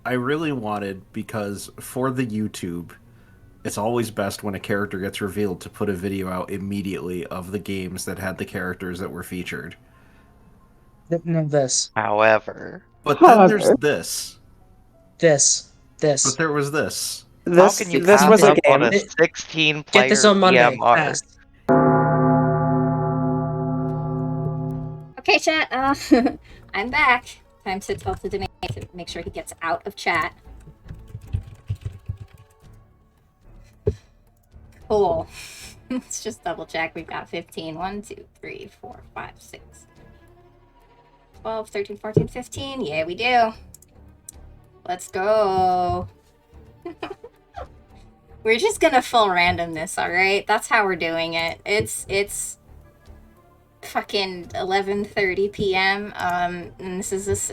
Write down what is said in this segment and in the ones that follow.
I really wanted, because for the YouTube, it's always best when a character gets revealed to put a video out immediately of the games that had the characters that were featured. No, this, However, But then there's However, this. this, But this. there was this. how can you this pass was a Monday. up on a game. Get this 16-player on Monday. EMR? Fast. Okay, chat. I'm back. Time to tell to Danae to make sure he gets out of chat. Cool. Let's just double check. We've got 15. 1, 2, 3, 4, 5, 6, 12, 13, 14, 15. Yeah, we do. Let's go. We're just gonna full random this, alright? That's how we're doing it. It's fucking 11:30 p.m. And this is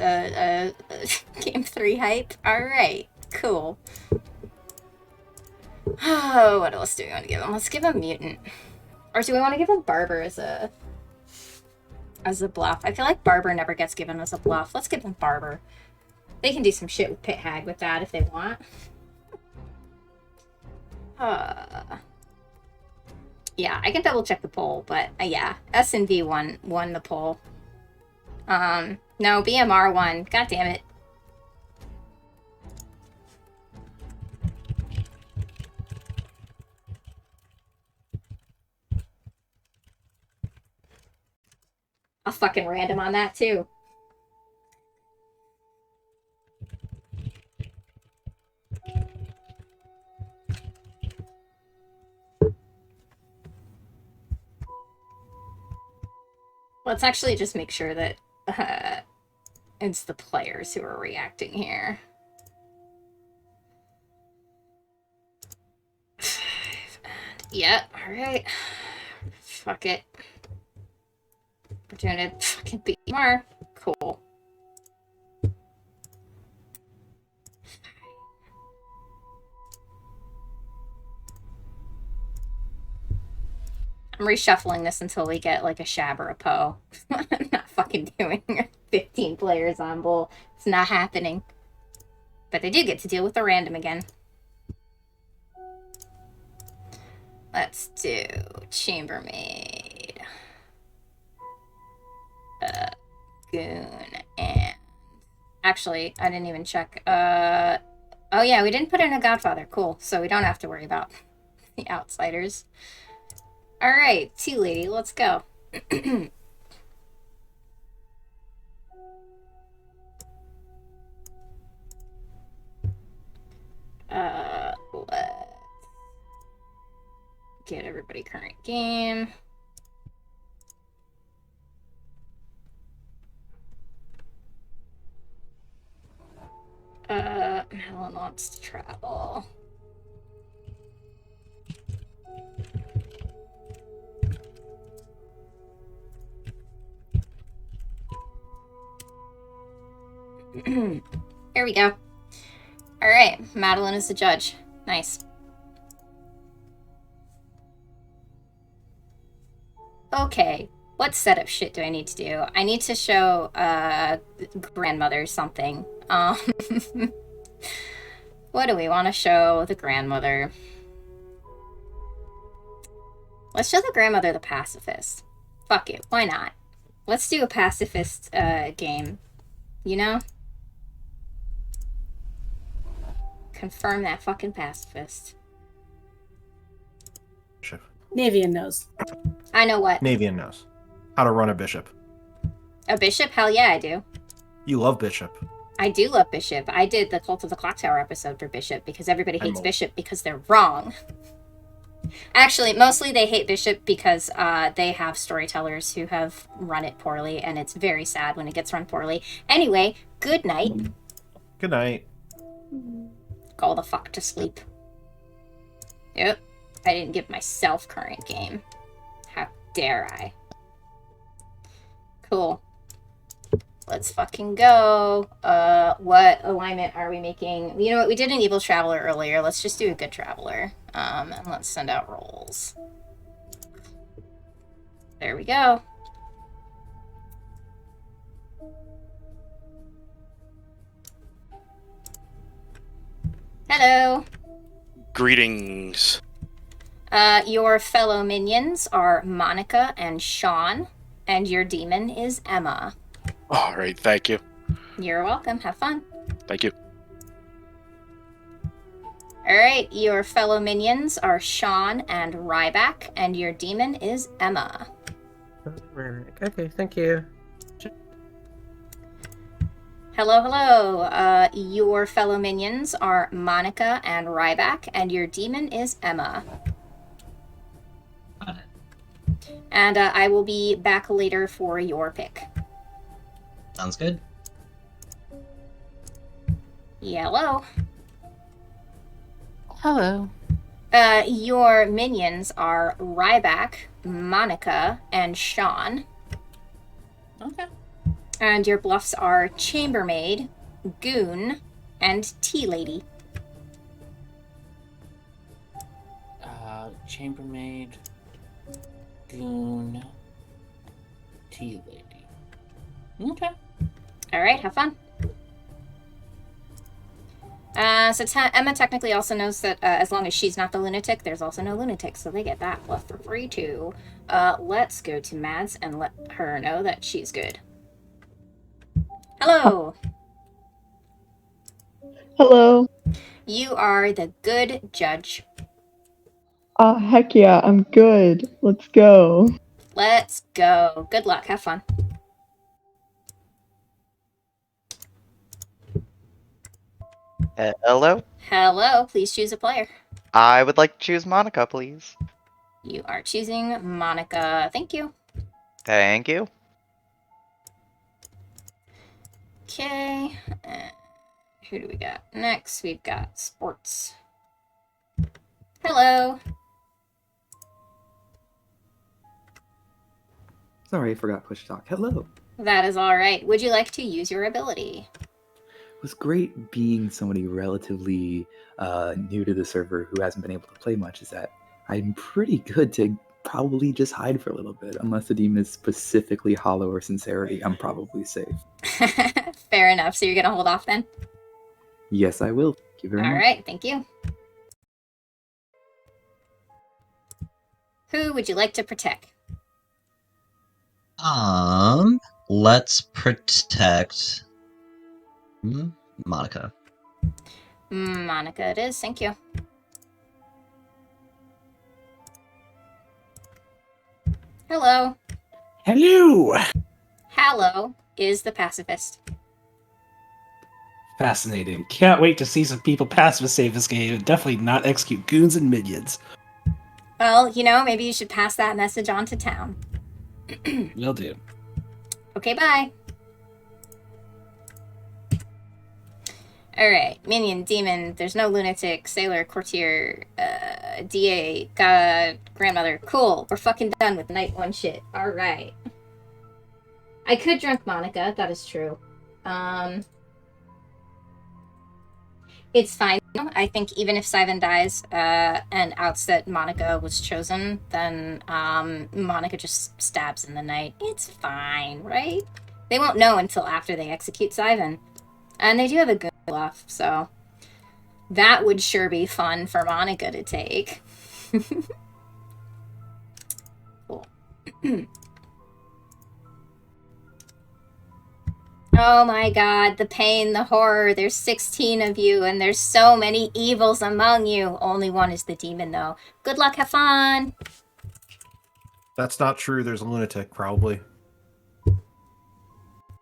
game 3 hype. Alright, cool. Oh, what else do we want to give him? Let's give him Mutant. Or do we want to give him Barber as a bluff? I feel like Barber never gets given as a bluff. Let's give him Barber. They can do some shit with Pit Hag with that if they want. Yeah, I can double check the poll, but yeah, S and V won the poll. No, BMR won. God damn it. I'll fucking random on that too. Let's actually just make sure that it's the players who are reacting here. Yeah, alright. Fuck it. We're doing it. Fucking beat more. Cool. I'm reshuffling this until we get like a Shab or a Poe. I'm not fucking doing 15 players on Bull. It's not happening. But they do get to deal with the random again. Let's do Chambermaid. Goon and... Actually, I didn't even check. Oh yeah, we didn't put in a Godfather. Cool. So we don't have to worry about the outsiders. Alright, Tea Lady, let's go. Let's get everybody current game. Helen wants to travel. Here we go. Alright, Madeline is the judge. Nice. Okay, what setup shit do I need to do? I need to show grandmother something. What do we want to show the grandmother? Let's show the grandmother the pacifist. Fuck it, why not? Let's do a pacifist game. You know? Confirm that fucking pacifist. Bishop. Navean knows. I know what. Navean knows how to run a bishop. A bishop? Hell yeah, I do. You love bishop. I do love Bishop. I did the Cult of the Clock Tower episode for Bishop because everybody hates Bishop because they're wrong. Actually, mostly they hate Bishop because they have storytellers who have run it poorly, and it's very sad when it gets run poorly. Anyway, good night. Good night. Go the fuck to sleep. Yep. I didn't give myself current game. How dare I? Cool. Let's fucking go. What alignment are we making? You know what? We did an evil traveler earlier. Let's just do a good traveler. And let's send out rolls. There we go. Hello. Greetings. Your fellow minions are Monica and Sean, and your demon is Emma. All right, thank you. You're welcome. Have fun. Thank you. Alright, your fellow minions are Sean and Ryback, and your demon is Emma. Okay, thank you. Hello, hello. Your fellow minions are Monica and Ryback, and your demon is Emma. Got it. And I will be back later for your pick. Sounds good. Yellow. Hello. Your minions are Ryback, Monica, and Sean. Okay. And your bluffs are Chambermaid, Goon, and Tea Lady. Chambermaid, Goon, Tea Lady. Okay. Alright, have fun. Emma technically also knows that as long as she's not the lunatic, there's also no lunatic, so they get that bluff for free too. Let's go to Mads and let her know that she's good. Hello! Hello. You are the good judge. Heck yeah, I'm good. Let's go. Let's go. Good luck. Have fun. Hello? Hello. Please choose a player. I would like to choose Monica, please. You are choosing Monica. Thank you. Thank you. Okay. Who do we got? Next, we've got sports. Hello. Sorry, I forgot push talk. Hello. That is all right. Would you like to use your ability? It was great being somebody relatively new to the server who hasn't been able to play much, is that I'm pretty good to probably just hide for a little bit. Unless the demon is specifically hollow or sincerity, I'm probably safe. Fair enough. So you're going to hold off then? Yes, I will. Thank you very All much. right. Thank you. Who would you like to protect? Let's protect Monica. Monica it is. Thank you. Hello. Hello! Hallow is the pacifist. Fascinating. Can't wait to see some people pacifist save this game and definitely not execute goons and minions. Well, you know, maybe you should pass that message on to town. Will do. Okay, bye. Alright, minion, demon, there's no lunatic, sailor, courtier, DA, god, grandmother. Cool, we're fucking done with night one shit. Alright. I could drunk Monica, that is true. It's fine. I think even if Sivan dies and outs that Monica was chosen, then Monica just stabs in the night. It's fine, right? They won't know until after they execute Sivan. And they do have a good bluff, so that would sure be fun for Monica to take. Cool. Oh my god, the pain, the horror. There's 16 of you, and there's so many evils among you. Only one is the demon, though. Good luck, have fun! That's not true. There's a lunatic, probably.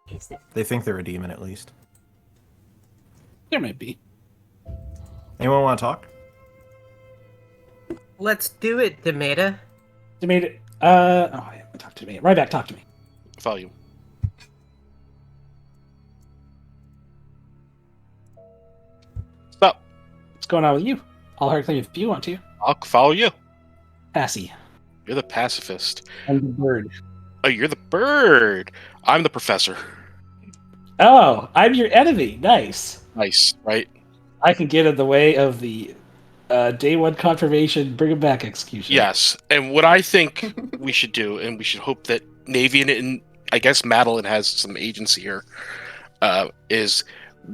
Is there? They think they're a demon, at least. There might be. Anyone want to talk? Let's do it, Demeta. They made it. I haven't talked to me. Right back, talk to me. Follow you. Stop. What's going on with you? I'll hard claim if you want to. I'll follow you. Passy. You're the pacifist. I'm the bird. Oh, you're the bird. I'm the professor. Oh, I'm your enemy. Nice. Nice, right? I can get in the way of the day one confirmation, bring him back execution. Yes. And what I think we should do, and we should hope that Navean and I guess Madeline has some agency here, is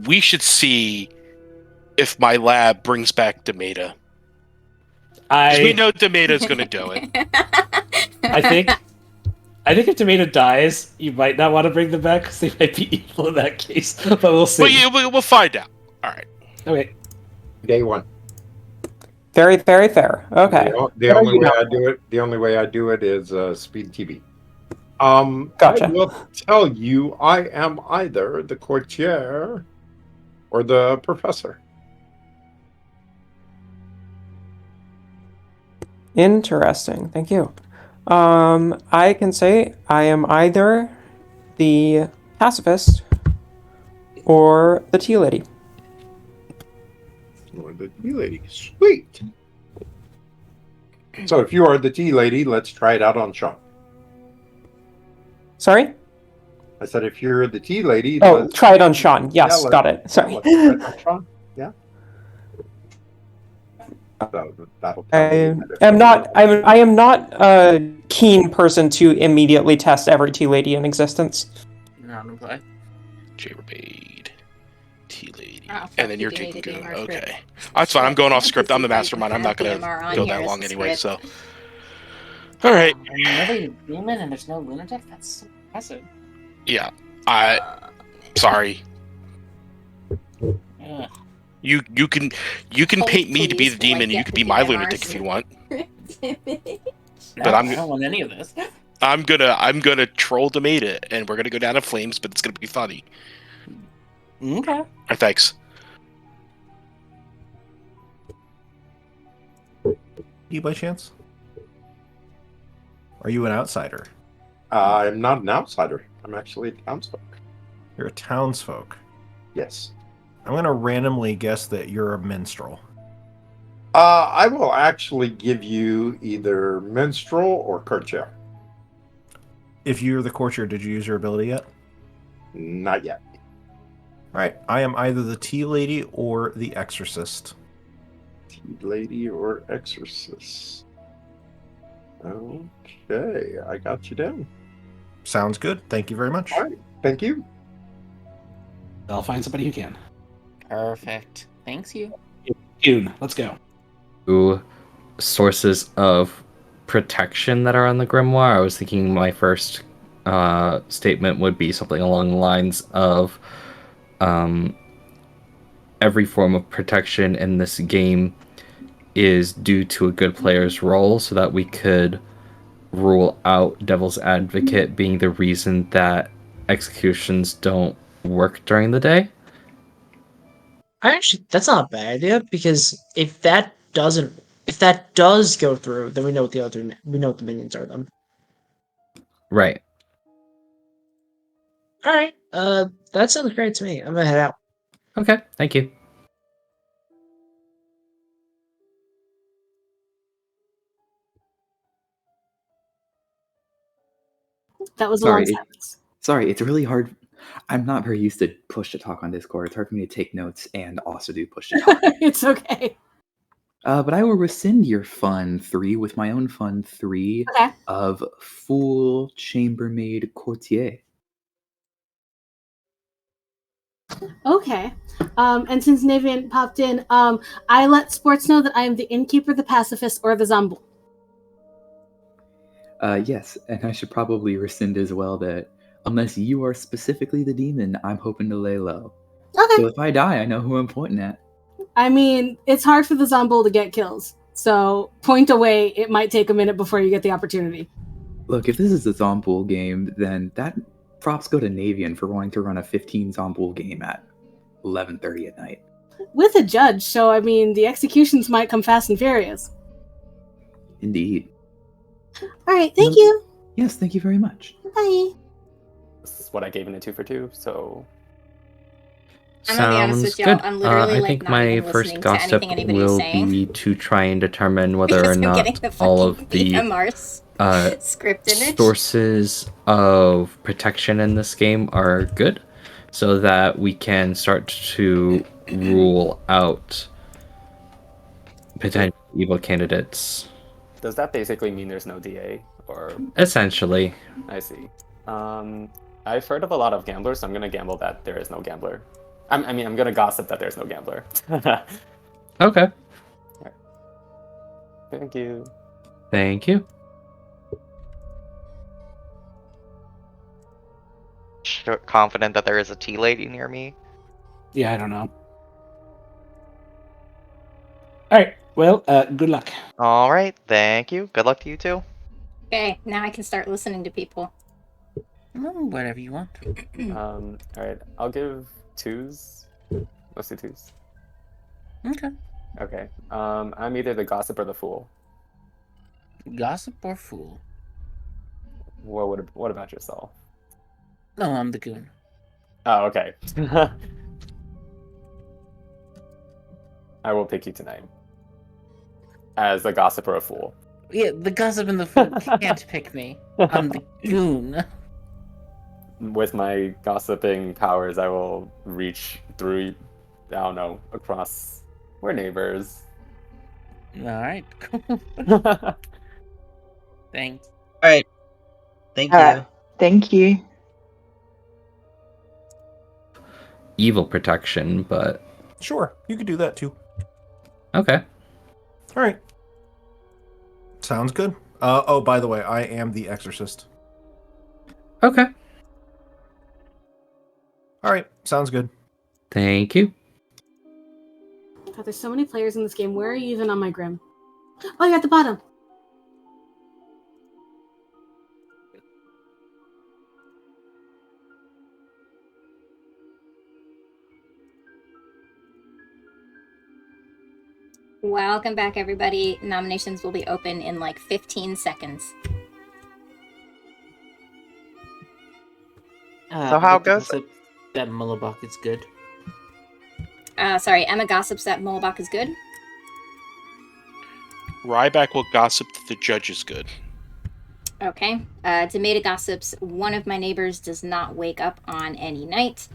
we should see if my lab brings back Demeta. Because we I know Demeta's going to do it. I think if Tomato dies, you might not want to bring them back because they might be evil in that case. But we'll see. But yeah, we'll find out. All right. Okay. Day one. Very, very fair. Okay. The only way I do it is speed TV. Gotcha. I will tell you, I am either the courtier or the professor. Interesting. Thank you. I can say I am either the pacifist or the tea lady. Or the tea lady. Sweet. So if you are the tea lady, let's try it out on Sean. Sorry? I said if you're the tea lady, Oh, let's try it on Sean. Yes, yeah, got it. Sorry. let's try it on Sean. Yeah. That'll I am not a keen person to immediately test every tea lady in existence. Okay. J-Rebade, Tea Lady, Oh, fuck, and then you you're gave me taking the good. DMR Okay, script. that's fine. I'm going off script. I'm the This is mastermind. I'm not like gonna DMR go on that here long as the anyway. So, script. all right. Another demon and there's no lunatic? That's so impressive. Yeah. Sorry. Ugh. You can paint me to be the Please, demon. like, You get could the be my DMR lunatic if you want. No, But I don't want any of this. I'm gonna troll Demeta, and we're gonna go down in flames. But it's gonna be funny. Okay. Thanks. You by chance? Are you an outsider? I'm not an outsider. I'm actually a townsfolk. You're a townsfolk. Yes. I'm gonna randomly guess that you're a minstrel. I will actually give you either minstrel or courtier. If you're the courtier, did you use your ability yet? Not yet. Right. I am either the tea lady or the exorcist. Tea lady or exorcist. Okay, I got you down. Sounds good. Thank you very much. All right, thank you. I'll find somebody who can. Perfect. Thanks you. June, let's go. Sources of protection that are on the grimoire. I was thinking my first statement would be something along the lines of every form of protection in this game is due to a good player's role, so that we could rule out Devil's Advocate being the reason that executions don't work during the day. Actually, that's not a bad idea, because if that does go through, then we know what the minions are then. Right. All right. That sounds great to me. I'm gonna head out. Okay. Thank you. That was a long sentence. Sorry, it's really hard. I'm not very used to push to talk on Discord. It's hard for me to take notes and also do push to talk. It's okay. But I will rescind your fun 3 with my own fun 3 of Fool Chambermaid Courtier. Okay. And since Navean popped in, I let Sports know that I am the innkeeper, the pacifist, or the zombie. Yes, and I should probably rescind as well that unless you are specifically the demon, I'm hoping to lay low. Okay. So if I die, I know who I'm pointing at. I mean, it's hard for the zombie to get kills. So point away, it might take a minute before you get the opportunity. Look, if this is a Zompool game, then that props go to Navean for wanting to run a 15 Zompool game at 11:30 at night. With a judge, so I mean, the executions might come fast and furious. Indeed. All right, thank you. Yes, thank you very much. Bye. This is what I gave in a 2 for 2, so... I'm gonna be honest with y'all, good. I'm literally I like think not my even first listening to gossip anything anybody's will saying. be to try and determine whether Because or I'm getting not the all fucking of the BMR script image. sources of protection in this game are good, so that we can start to rule out potential evil candidates. Does that basically mean there's no DA? Or Essentially. I see. I've heard of a lot of gamblers, so I'm gonna gamble that there is no gambler. I mean, I'm gonna gossip that there's no gambler. Okay. Thank you. Thank you. Confident that there is a tea lady near me. Yeah, I don't know. Alright, well, good luck. Alright, thank you. Good luck to you too. Okay, now I can start listening to people. Whatever you want. Alright, I'll give 2s. Let's do 2s. Okay. Okay. I'm either the gossip or the fool. Gossip or fool? What about yourself? No, I'm the goon. Oh, okay. I will pick you tonight. As a gossip or a fool. Yeah, the gossip and the fool can't pick me. I'm the goon. With my gossiping powers, I will reach through, I don't know, across. We're neighbors. Alright, cool. Thanks. Alright. Thank Alright. you. Thank you. Evil protection, but Sure, you could do that too. okay. All right. Sounds good. Oh, by the way, I am the exorcist. Okay. All right, sounds good. Thank you. God, there's so many players in this game. Where are you even on my Grim? Oh, you're at the bottom. Welcome back, everybody. Nominations will be open in like 15 seconds. So how goes it? That Mullabach is good. Sorry, Emma gossips that Mullabach is good. Ryback will gossip that the judge is good. Okay. Tomato gossips, one of my neighbors does not wake up on any night.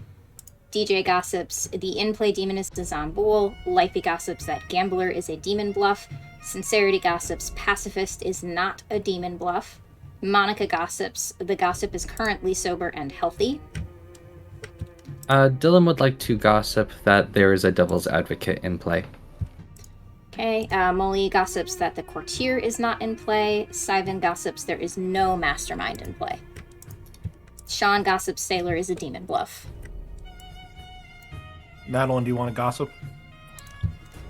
DJ gossips, the in-play demonist is on bowl. Lifey gossips that gambler is a demon bluff. Sincerity gossips, pacifist is not a demon bluff. Monica gossips, the gossip is currently sober and healthy. Dylan would like to gossip that there is a devil's advocate in play. Okay, Molly gossips that the courtier is not in play. Sivan gossips there is no mastermind in play. Sean gossips Sailor is a demon bluff. Madeline, do you want to gossip?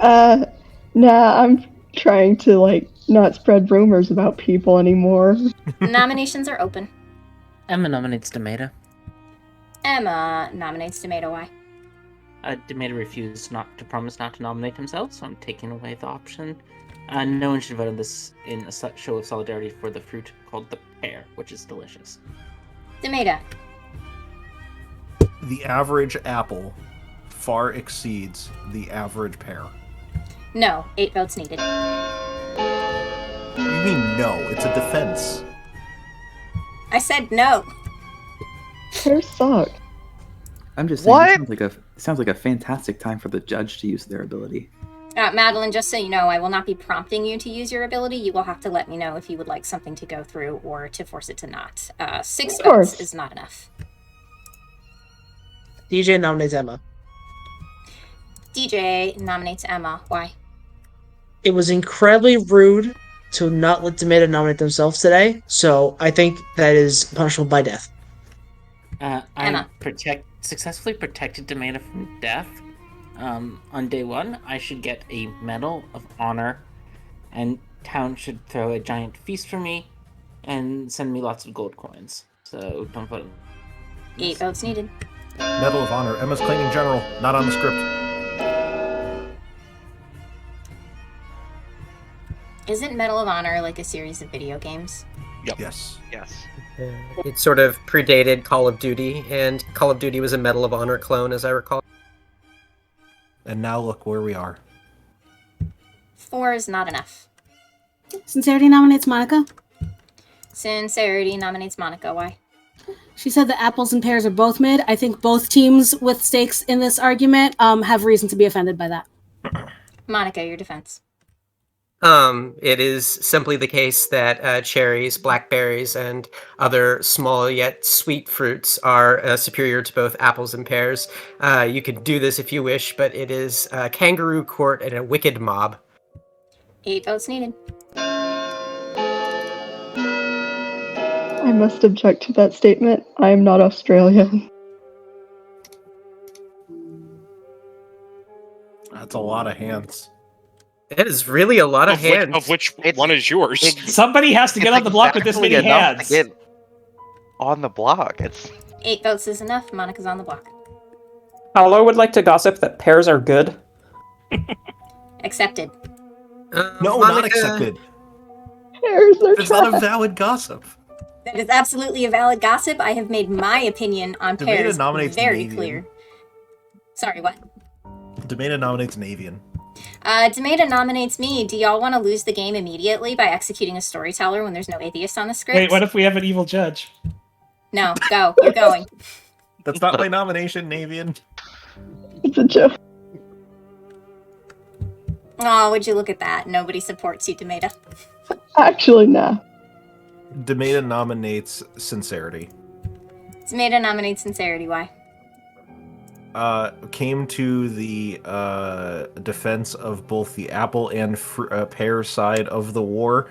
Nah, I'm trying to, like, not spread rumors about people anymore. Nominations are open. Emma nominates Tomato. Emma nominates Tomato. Why? Tomato refused not to promise not to nominate himself, so I'm taking away the option. No one should vote on this in a show of solidarity for the fruit called the pear, which is delicious. Tomato. The average apple far exceeds the average pear. No, 8 votes needed. What do you mean no? It's a defense. I said no. Pears suck. I'm just saying, it sounds like a fantastic time for the judge to use their ability. Madeline, just so you know, I will not be prompting you to use your ability. You will have to let me know if you would like something to go through or to force it to not. 6 votes is not enough. DJ nominates Emma. DJ nominates Emma. Why? It was incredibly rude to not let Tomato nominate themselves today, so I think that is punishable by death. I successfully protected Tomato from death. On day 1, I should get a Medal of Honor, and town should throw a giant feast for me and send me lots of gold coins. So don't vote. 8 votes needed. Medal of Honor. Emma's claiming general, not on the script. Isn't Medal of Honor like a series of video games? Yep. Yes. It sort of predated Call of Duty, and Call of Duty was a Medal of Honor clone, as I recall. And now look where we are. 4 is not enough. Sincerity nominates Monica. Sincerity nominates Monica. Why? She said the apples and pears are both mid. I think both teams with stakes in this argument have reason to be offended by that. Monica, your defense. It is simply the case that cherries, blackberries, and other small yet sweet fruits are superior to both apples and pears. You could do this if you wish, but it is kangaroo court and a wicked mob. 8 votes needed. I must object to that statement. I am not Australian. That's a lot of hands. It is really a lot of hands. Of which one is yours? Somebody has to get on the block with this many hands. To get on the block. It's 8 votes is enough. Monica's on the block. Paolo would like to gossip that pears are good. Accepted. No, Monica... not accepted. Pears are It's not a valid gossip. That is absolutely a valid gossip. I have made my opinion on Demeta pears nominates very Navean. clear. Sorry, what? Demeta nominates Navean. Demeta nominates me. Do y'all want to lose the game immediately by executing a storyteller when there's no atheist on the script? Wait, what if we have an evil judge? No, go. You're going. That's not my nomination, Navean. It's a joke. Oh, would you look at that? Nobody supports you, Demeta. Actually, nah. Demeta nominates Sincerity. Demeta nominates Sincerity. Why? Came to the defense of both the apple and pear side of the war.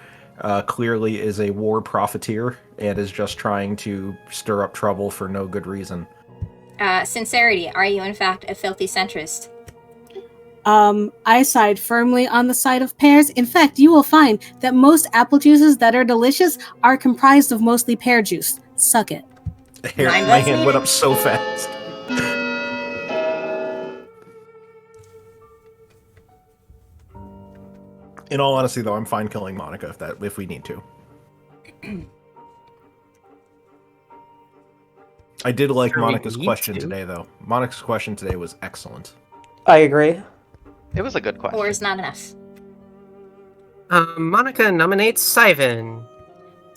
Clearly is a war profiteer and is just trying to stir up trouble for no good reason. Sincerity, are you in fact a filthy centrist? I side firmly on the side of pears. In fact, you will find that most apple juices that are delicious are comprised of mostly pear juice. Suck it. My hand went up so fast. In all honesty, though, I'm fine killing Monica if we need to. I did like Monica's question today, though. Monica's question today was excellent. I agree. It was a good question. 4 is not enough. Monica nominates Sivan.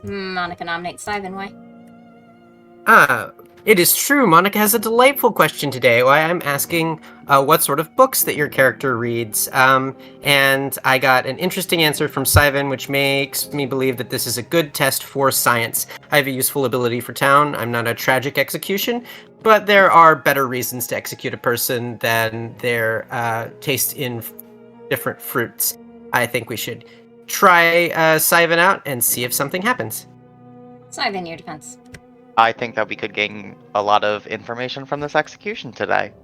Monica nominates Sivan. Why? It is true. Monica has a delightful question today. Why I'm asking what sort of books that your character reads. And I got an interesting answer from Sivan, which makes me believe that this is a good test for science. I have a useful ability for town. I'm not a tragic execution, but there are better reasons to execute a person than their taste in different fruits. I think we should try Sivan out and see if something happens. Sivan, your defense. I think that we could gain a lot of information from this execution today.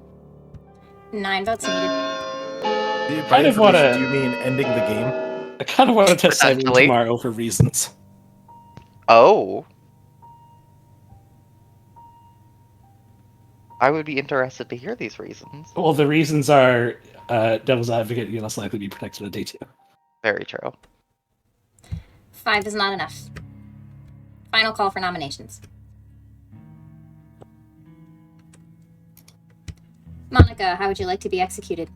9 votes needed. Kind of want to. Do you mean ending the game? I kind of want to test Sivan tomorrow for reasons. Oh. I would be interested to hear these reasons. Well, the reasons are Devil's Advocate, you're less likely to be protected on day 2. Very true. 5 is not enough. Final call for nominations. Monica, how would you like to be executed?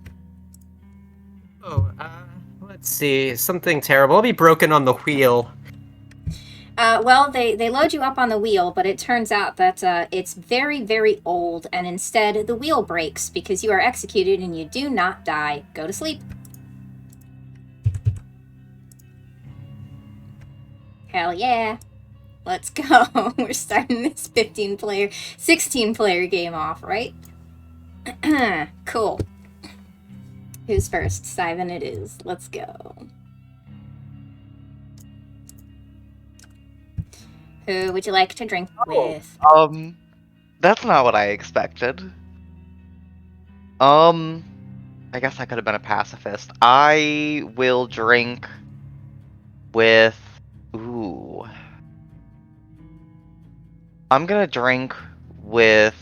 Let's see. Something terrible. I'll be broken on the wheel. Well, they load you up on the wheel, but it turns out that it's very, very old, and instead the wheel breaks because you are executed and you do not die. Go to sleep. Hell yeah. Let's go. We're starting this 16-player game off, right? Cool. Who's first? Sivan it is. Let's go. Who would you like to drink with? That's not what I expected. I guess I could have been a pacifist. I will drink with... Ooh. I'm gonna drink with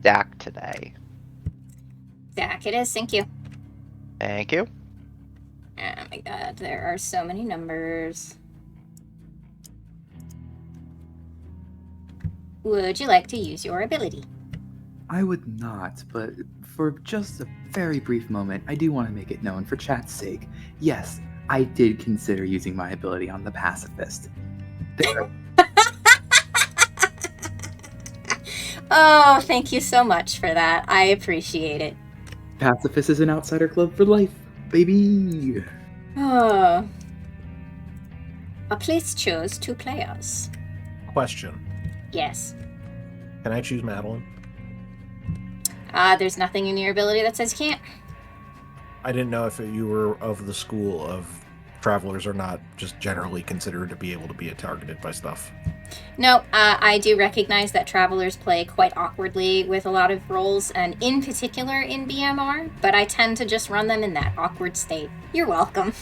Dak today. Dak it is, thank you. Thank you. Oh my god, there are so many numbers. Would you like to use your ability? I would not, but for just a very brief moment, I do want to make it known for chat's sake. Yes, I did consider using my ability on the pacifist. There. Oh, thank you so much for that. I appreciate it. Pacifist is an outsider club for life. baby. Oh. Please choose 2 players. Question. Yes. Can I choose Madeline? There's nothing in your ability that says you can't. I didn't know if you were of the school of travelers are not just generally considered to be able to be targeted by stuff. No, I do recognize that travelers play quite awkwardly with a lot of roles, and in particular in BMR, but I tend to just run them in that awkward state. You're welcome.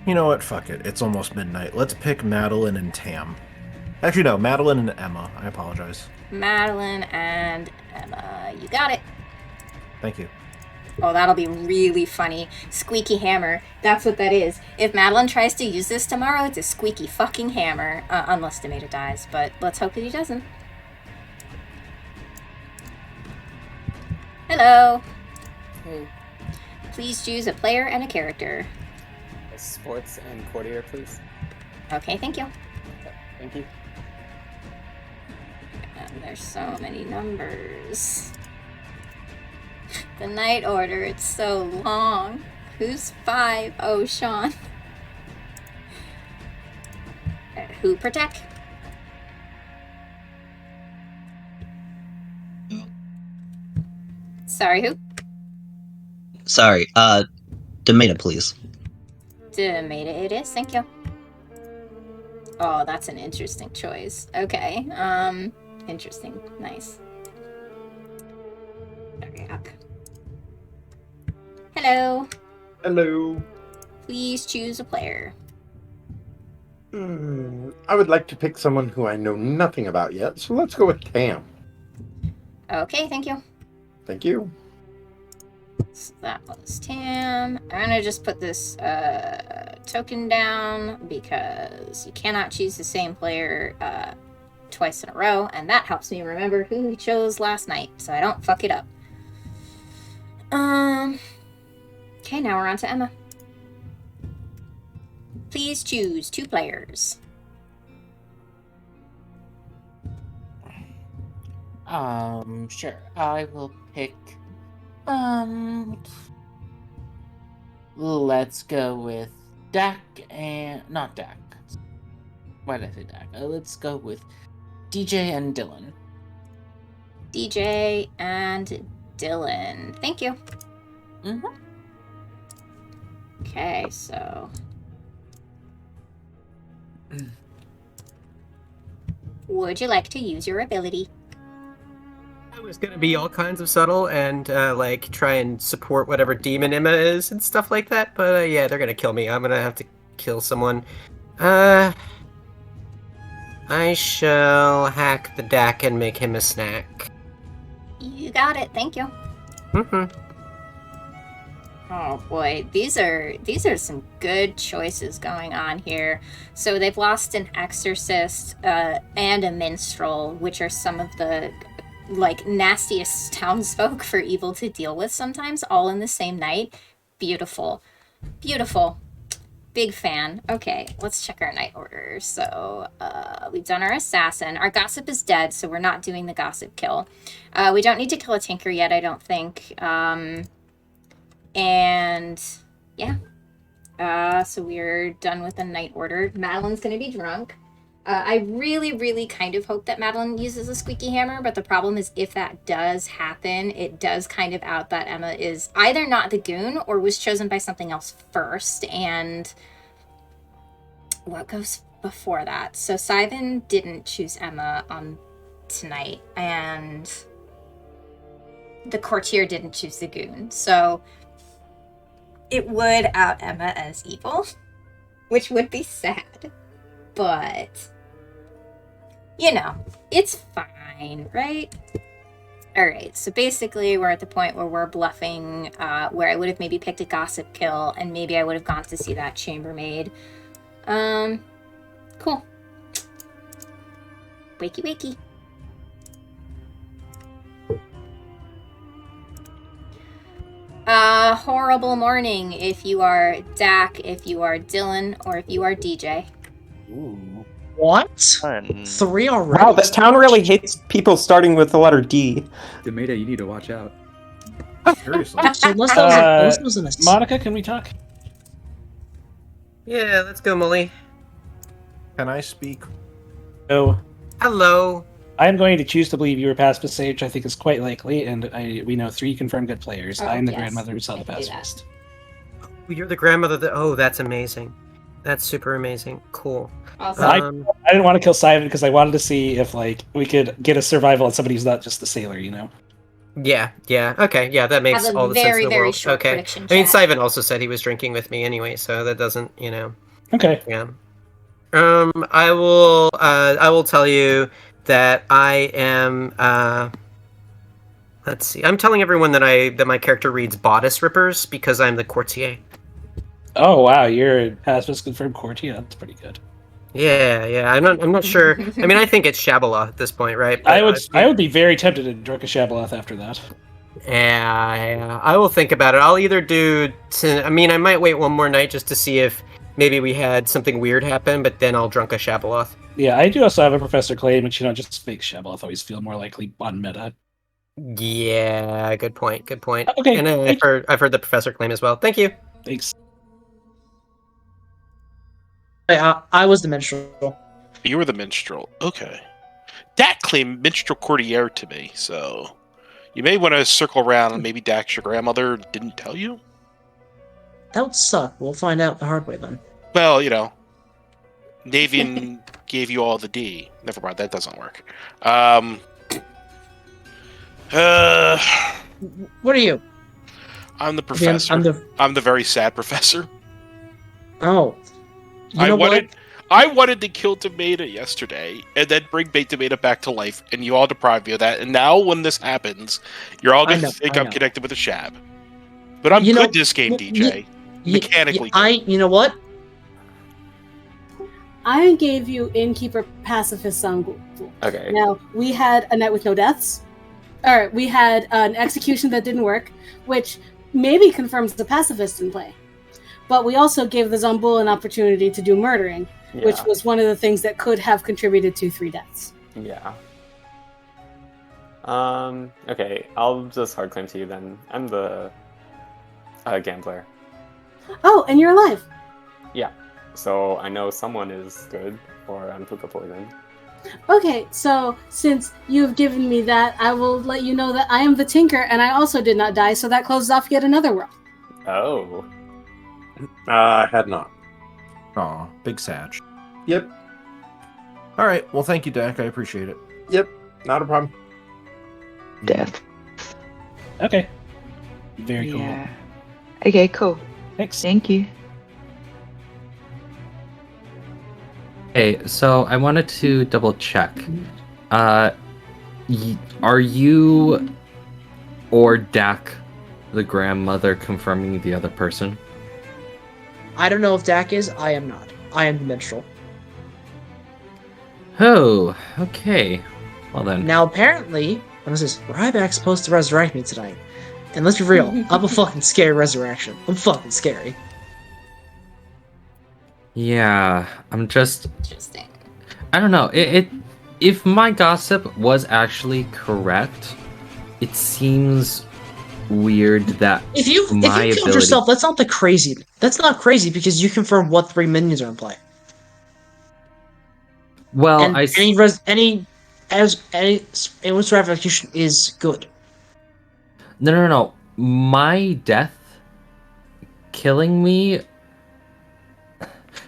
You know what? Fuck it. It's almost midnight. Let's pick Madeline and Tam. Actually, no. Madeline and Emma. I apologize. Madeline and Emma. You got it. Thank you. Oh, that'll be really funny. Squeaky Hammer. That's what that is. If Madeline tries to use this tomorrow, it's a squeaky fucking hammer. Unless Tomato dies, but let's hope that he doesn't. Hello. Hey. Please choose a player and a character. Sports and courtier, please. Okay, thank you. Okay, thank you. And there's so many numbers. The night order, it's so long. Who's 5? Oh, Sean. Who protect? Sorry, who? Sorry, Tomato, please. Tomato it is, thank you. Oh, that's an interesting choice. Okay, interesting, nice. Okay, up. Hello. Hello. Please choose a player. I would like to pick someone who I know nothing about yet, so let's go with Tam. Okay, thank you. Thank you. So that was Tam. I'm gonna just put this token down because you cannot choose the same player twice in a row, and that helps me remember who we chose last night so I don't fuck it up. Okay, now we're on to Emma. Please choose 2 players. Sure. I will pick. Let's go with Dak and not Dak. Why did I say Dak? Let's go with DJ and Dylan. DJ and Dylan. Thank you. Mm-hmm. Okay, so would you like to use your ability? I was gonna be all kinds of subtle and like try and support whatever demon Emma is and stuff like that, but yeah, they're gonna kill me. I'm gonna have to kill someone. I shall hack the Dak and make him a snack. You got it. Thank you. Mm-hmm. Oh boy, these are some good choices going on here. So they've lost an exorcist and a minstrel, which are some of the like nastiest townsfolk for evil to deal with sometimes, all in the same night. Beautiful. Beautiful. Big fan. Okay, let's check our night order. So we've done our assassin. Our gossip is dead, so we're not doing the gossip kill. We don't need to kill a tinker yet, I don't think. And yeah, so we're done with the night order. Madeline's gonna be drunk. I really, really kind of hope that Madeline uses a squeaky hammer, but the problem is if that does happen, it does kind of out that Emma is either not the goon or was chosen by something else first, and what goes before that? So Sivan didn't choose Emma on tonight, and the courtier didn't choose the goon, so it would out Emma as evil, which would be sad, but you know, it's fine, right? All right, so basically we're at the point where we're bluffing, where I would have maybe picked a gossip kill, and maybe I would have gone to see that chambermaid. Cool. Wakey wakey. Horrible morning if you are Dak, if you are Dylan, or if you are DJ. Ooh. What? 3 already? Wow, this town really hates people starting with the letter D. Tomato, you need to watch out. Seriously. So unless that was an Monica, can we talk? Yeah, let's go, Molly. Can I speak? No. Hello. I am going to choose to believe you were pacifist, which I think is quite likely, and we know 3 confirmed good players. Oh, I am the yes. grandmother who saw I the can do that. pacifist. You're the grandmother that. Oh, that's amazing. That's super amazing. Cool. Awesome. I didn't want to kill Simon because I wanted to see if we could get a survival on somebody who's not just the sailor, you know. Yeah. Okay. Yeah, that makes Have a all the sense very, in the very world. short Okay. prediction I mean, chat. Simon also said he was drinking with me anyway, so that doesn't, Okay. Yeah. I will tell you that I am. Let's see. I'm telling everyone that my character reads bodice rippers because I'm the courtier. Oh wow, you're a pacifist confirmed courtier. That's pretty good. Yeah. I'm not sure. I mean, I think it's Shabala at this point, right? But, I would be very tempted to drink a Shabaloth after that. Yeah. I will think about it. I'll either do. I mean, I might wait one more night just to see if maybe we had something weird happen, but then I'll drunk a Shabaloth. Yeah, I do also have a professor claim, which just makes Shabaloth always feel more likely on meta. Yeah, good point. Okay, and I've heard the professor claim as well. Thank you. Thanks. I was the minstrel. You were the minstrel. Okay. Dak claimed minstrel courtier to me, so you may want to circle around and maybe Dak's your grandmother didn't tell you? That would suck. We'll find out the hard way then. Well, Navean gave you all the D. Never mind, that doesn't work. What are you? I'm the professor. I'm the very sad professor. Oh. I wanted to kill Tomato yesterday and then bring Bait Tomato back to life, and you all deprived me of that. And now, when this happens, you're all going to think I'm connected with a Shab. But I'm good this game, DJ. Mechanically. You know what? I gave you Innkeeper Pacifist Sangul. Okay. Now, we had a night with no deaths. Or we had an execution that didn't work, which maybe confirms the pacifist in play. But we also gave the Zombul an opportunity to do murdering, which was one of the things that could have contributed to 3 deaths. Yeah. Okay, I'll just hard claim to you then. I'm the gambler. Oh, and you're alive. Yeah. So I know someone is good, or I'm Puka poison. Okay, so since you've given me that, I will let you know that I am the Tinker, and I also did not die, so that closes off yet another world. Oh. I had not. Aw, big satch. Yep. All right. Well, thank you, Dak. I appreciate it. Yep. Not a problem. Death. Okay. Very cool. Yeah. Okay, cool. Thanks. Thank you. Hey, so I wanted to double check. Are you or Dak the grandmother confirming the other person? I don't know if Dak is. I am not. I am the minstrel. Oh, okay. Well then. Now apparently, what is this? Ryback's supposed to resurrect me tonight. And let's be real, I'm a fucking scary resurrection. I'm fucking scary. Yeah, I'm just... Interesting. I don't know. If my gossip was actually correct, it seems weird that If you killed yourself, that's not crazy. That's not crazy because you confirm what 3 minions are in play. Well, and any execution is good. No. My death killing me.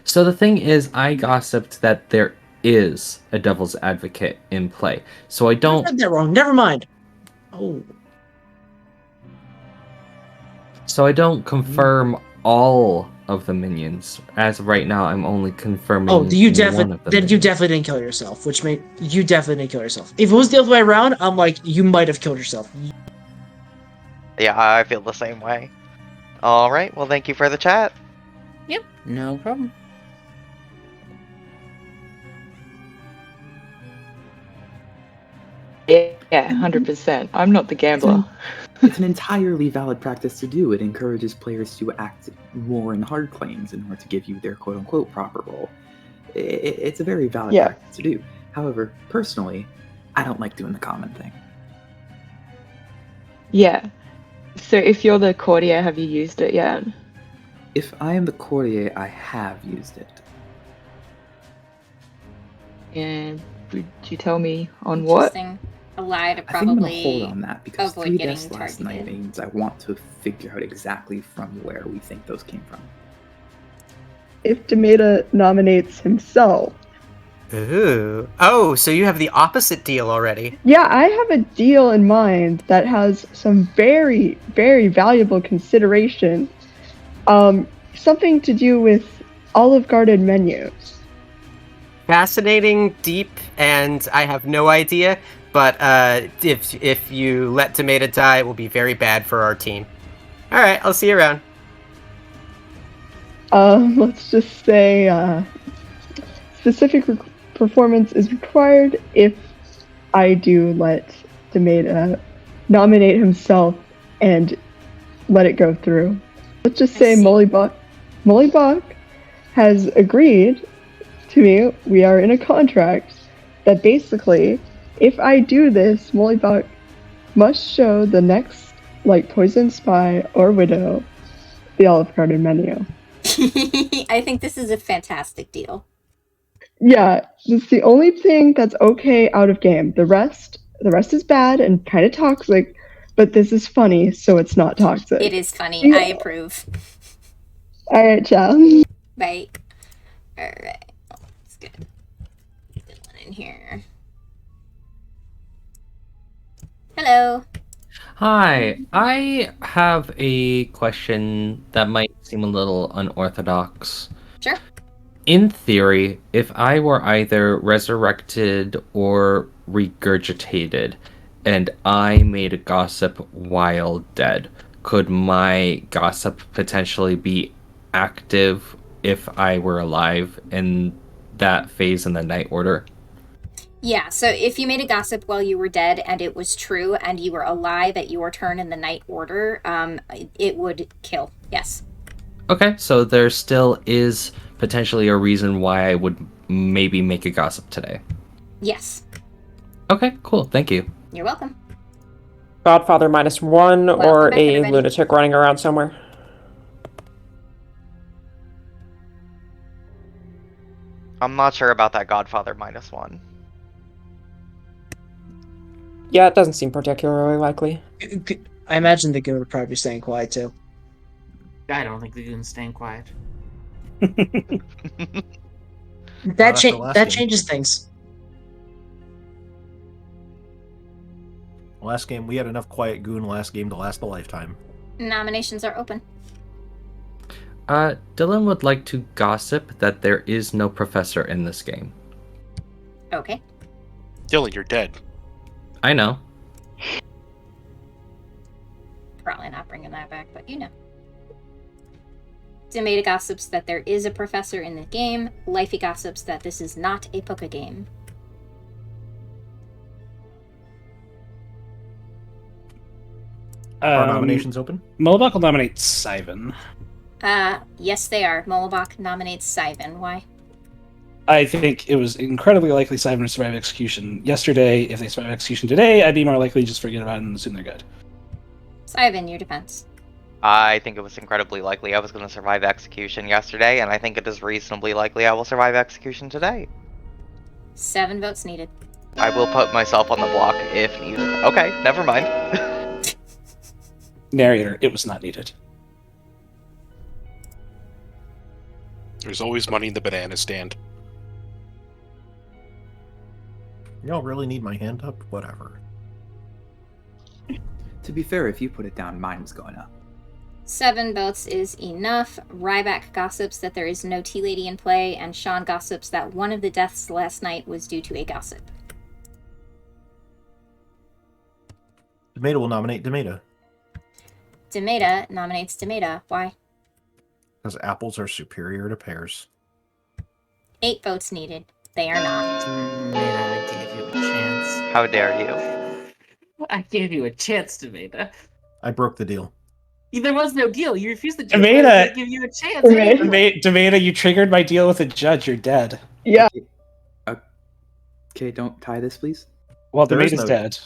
So the thing is, I gossiped that there is a devil's advocate in play. So I don't. I read that wrong. Never mind. Oh. So I don't confirm all of the minions. As of right now, I'm only confirming. Oh, you one definitely of them. you definitely didn't kill yourself, which made you definitely didn't kill yourself. If it was the other way around, I'm like, you might have killed yourself. Yeah, I feel the same way. Alright, well thank you for the chat. Yep, no problem. Yeah, 100%. I'm not the gambler. It's an entirely valid practice to do. It encourages players to act more in hard claims in order to give you their quote-unquote proper role. It's a very valid practice to do. However, personally, I don't like doing the common thing. Yeah. So if you're the courtier, have you used it yet? If I am the courtier, I have used it. And would you tell me on what? Interesting. A lie to I think I'm gonna probably hold on that because avoid 3 getting deaths last night targeted. means I want to figure out exactly from where we think those came from. If Demeta nominates himself. Ooh. Oh, so you have the opposite deal already. Yeah, I have a deal in mind that has some very, very valuable consideration. Something to do with Olive Garden menus. Fascinating, deep, and I have no idea. But if you let Demeta die, it will be very bad for our team. All right, I'll see you around. Let's just say specific performance is required if I do let Demeta nominate himself and let it go through. Let's just say Mollybach has agreed to me. We are in a contract that basically, if I do this, Mollybach must show the next, like, Poison Spy or Widow the Olive Garden menu. I think this is a fantastic deal. Yeah, it's the only thing that's okay out of game. The rest is bad and kind of toxic, but this is funny, so it's not toxic. It is funny. I approve. Alright, ciao. Bye. Alright. Let's get Dylan in here. Hello. Hi, I have a question that might seem a little unorthodox. Sure. In theory, if I were either resurrected or regurgitated, and I made a gossip while dead, could my gossip potentially be active if I were alive in that phase in the Night Order? Yeah, so if you made a gossip while you were dead and it was true and you were alive at your turn in the Night Order, it would kill. Yes. Okay, so there still is potentially a reason why I would maybe make a gossip today. Yes. Okay, cool. Thank you. You're welcome. Godfather -1 or back, a everybody. lunatic running around somewhere. I'm not sure about that Godfather -1. Yeah, it doesn't seem particularly likely. I imagine the goon would probably be staying quiet too. I don't think the goon's staying quiet. That changes things. Last game, we had enough quiet goon last game to last a lifetime. Nominations are open. Dylan would like to gossip that there is no professor in this game. Okay. Dylan, you're dead. I know. Probably not bringing that back, but you know. Demeta gossips that there is a professor in the game. Lifey gossips that this is not a Poké game. Are nominations open? Mollybach will nominate Sivan. Yes, they are. Mollybach nominates Sivan. Why? I think it was incredibly likely Sivan would survive execution yesterday. If they survive execution today, I'd be more likely to just forget about it and assume they're good. Sivan, your defense. I think it was incredibly likely I was going to survive execution yesterday, and I think it is reasonably likely I will survive execution today. 7 votes needed. I will put myself on the block if needed. Okay, never mind. Narrator, it was not needed. There's always money in the banana stand. Y'all really need my hand up? Whatever. To be fair, if you put it down, mine was going up. 7 votes is enough. Ryback gossips that there is no tea lady in play, and Sean gossips that one of the deaths last night was due to a gossip. Demeta will nominate Demeta. Demeta nominates Demeta. Why? Because apples are superior to pears. 8 votes needed. They are not. Demeta, I gave you a chance. How dare you? I gave you a chance, Demeta. I broke the deal. There was no deal. You refused the deal. Demeta! I give you a chance. Demeta, you triggered my deal with a judge. You're dead. Yeah. Okay, don't tie this, please. Well, There is Demeta's no- dead.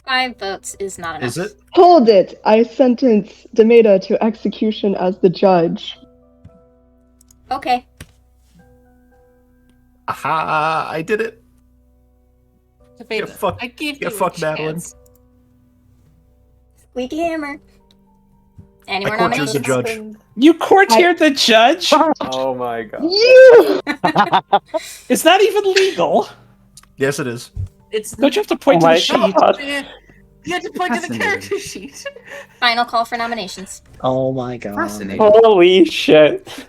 5 votes is not enough. Is it? Hold it! I sentence Demeta to execution as the judge. Okay. Aha! I did it. Get fucked. I gave Get you fucked, a Madeline. chance. Squeaky Hammer. Any more courtiered nominations? the judge. You courtiered the judge? Oh my god. You! It's not even legal. Yes, it is. It's Don't you have to point to the sheet? You have to point to the character sheet. Final call for nominations. Oh my god. Fascinating. Holy shit.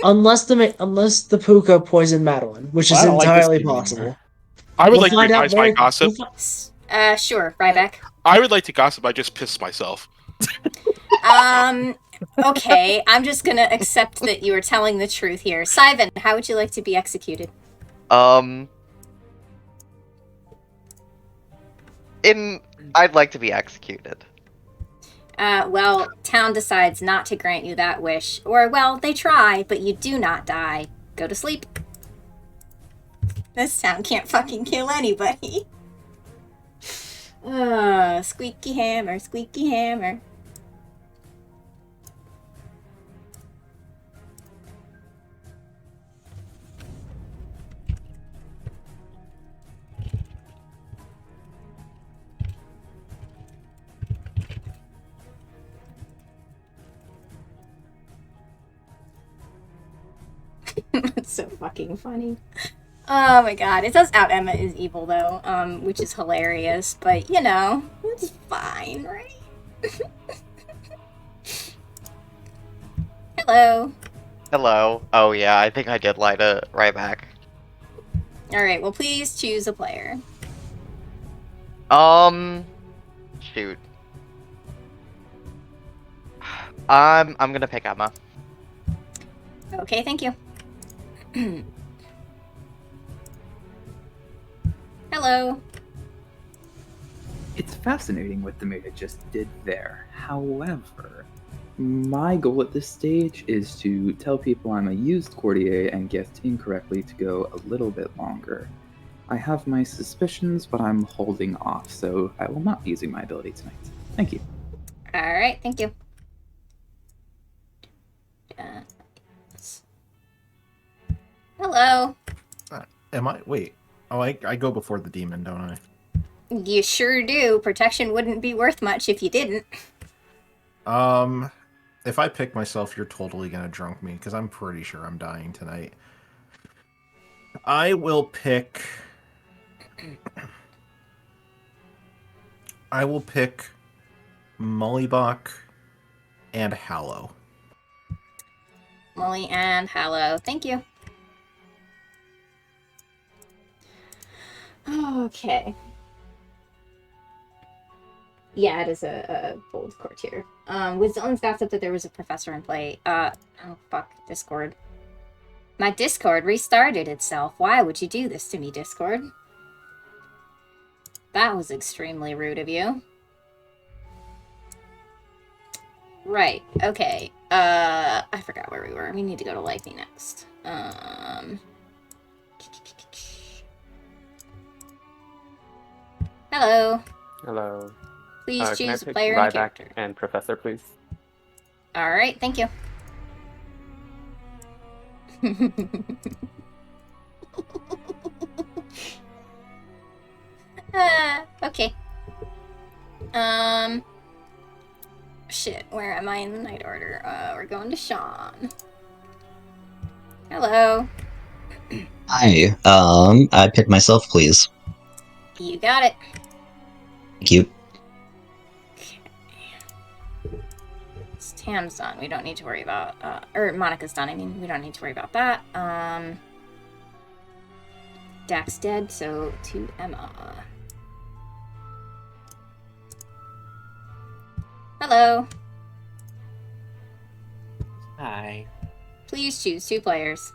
Unless the Puka poisoned Madeline, which Well, is I don't like this entirely game anymore. possible. I would We'll like to find out revise my very- gossip. Sure, Ryback. I would like to gossip. I just pissed myself. Okay, I'm just gonna accept that you are telling the truth here. Sivan, how would you like to be executed? I'd like to be executed. Well, town decides not to grant you that wish. Or, well, they try, but you do not die. Go to sleep. This town can't fucking kill anybody. Squeaky hammer, squeaky hammer. That's so fucking funny. Oh my god. It says out Emma is evil though, which is hilarious, but you know, it's fine, right? Hello. Hello. Oh yeah, I think I did lie to Ryback. Alright, well please choose a player. Shoot. I'm gonna pick Emma. Okay, thank you. Hello. It's fascinating what Demeta just did there. However, my goal at this stage is to tell people I'm a used courtier and guessed incorrectly to go a little bit longer. I have my suspicions, but I'm holding off, so I will not be using my ability tonight. Thank you. Alright, thank you. Hello. Am I? Wait. Oh, I go before the demon, don't I? You sure do. Protection wouldn't be worth much if you didn't. If I pick myself, you're totally gonna drunk me, because I'm pretty sure I'm dying tonight. I will pick... I will pick Mullibach and Hallow. Molly and Hallow. Thank you. Okay. Yeah, it is a bold courtier. With Dylan's gossip that there was a professor in play. Oh fuck, Discord. My Discord restarted itself. Why would you do this to me, Discord? That was extremely rude of you. Right, okay. I forgot where we were. We need to go to Lifey next. Hello. Hello. Please Can I choose a pick player and a Ryback character. and Professor, please? Alright, thank you. Okay. Shit, where am I in the night order? We're going to Sean. Hello. Hi. I pick myself, please. You got it. Thank you. Tam's done. We don't need to worry about, or Monica's done, I mean. We don't need to worry about that. Dak's dead, so to Emma. Hello. Hi. Please choose 2 players.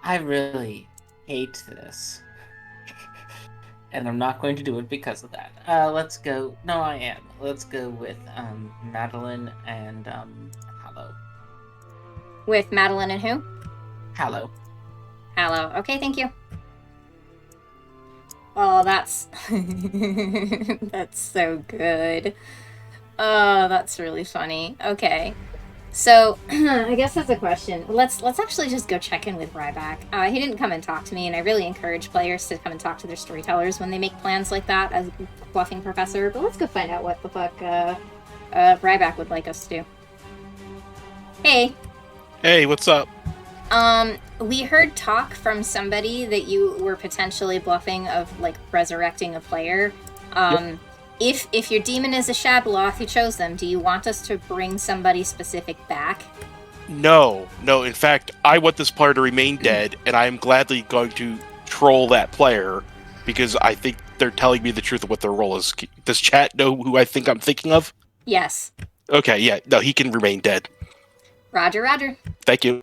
I really hate this. And I'm not going to do it because of that. Let's go. No, I am. Let's go with Madeline and Hallow. With Madeline and who? Hallow. Hallow. Okay, thank you. Oh, that's that's so good. Oh, that's really funny. Okay. So, I guess that's a question. Let's actually just go check in with Ryback. He didn't come and talk to me, and I really encourage players to come and talk to their storytellers when they make plans like that as a bluffing professor. But let's go find out what the fuck Ryback would like us to do. Hey. Hey, what's up? We heard talk from somebody that you were potentially bluffing of, like, resurrecting a player. Yep. If your demon is a Shabaloth who chose them, do you want us to bring somebody specific back? No. In fact, I want this player to remain dead, and I am gladly going to troll that player because I think they're telling me the truth of what their role is. Does chat know who I think I'm thinking of? Yes. Okay, yeah. No, he can remain dead. Roger. Thank you.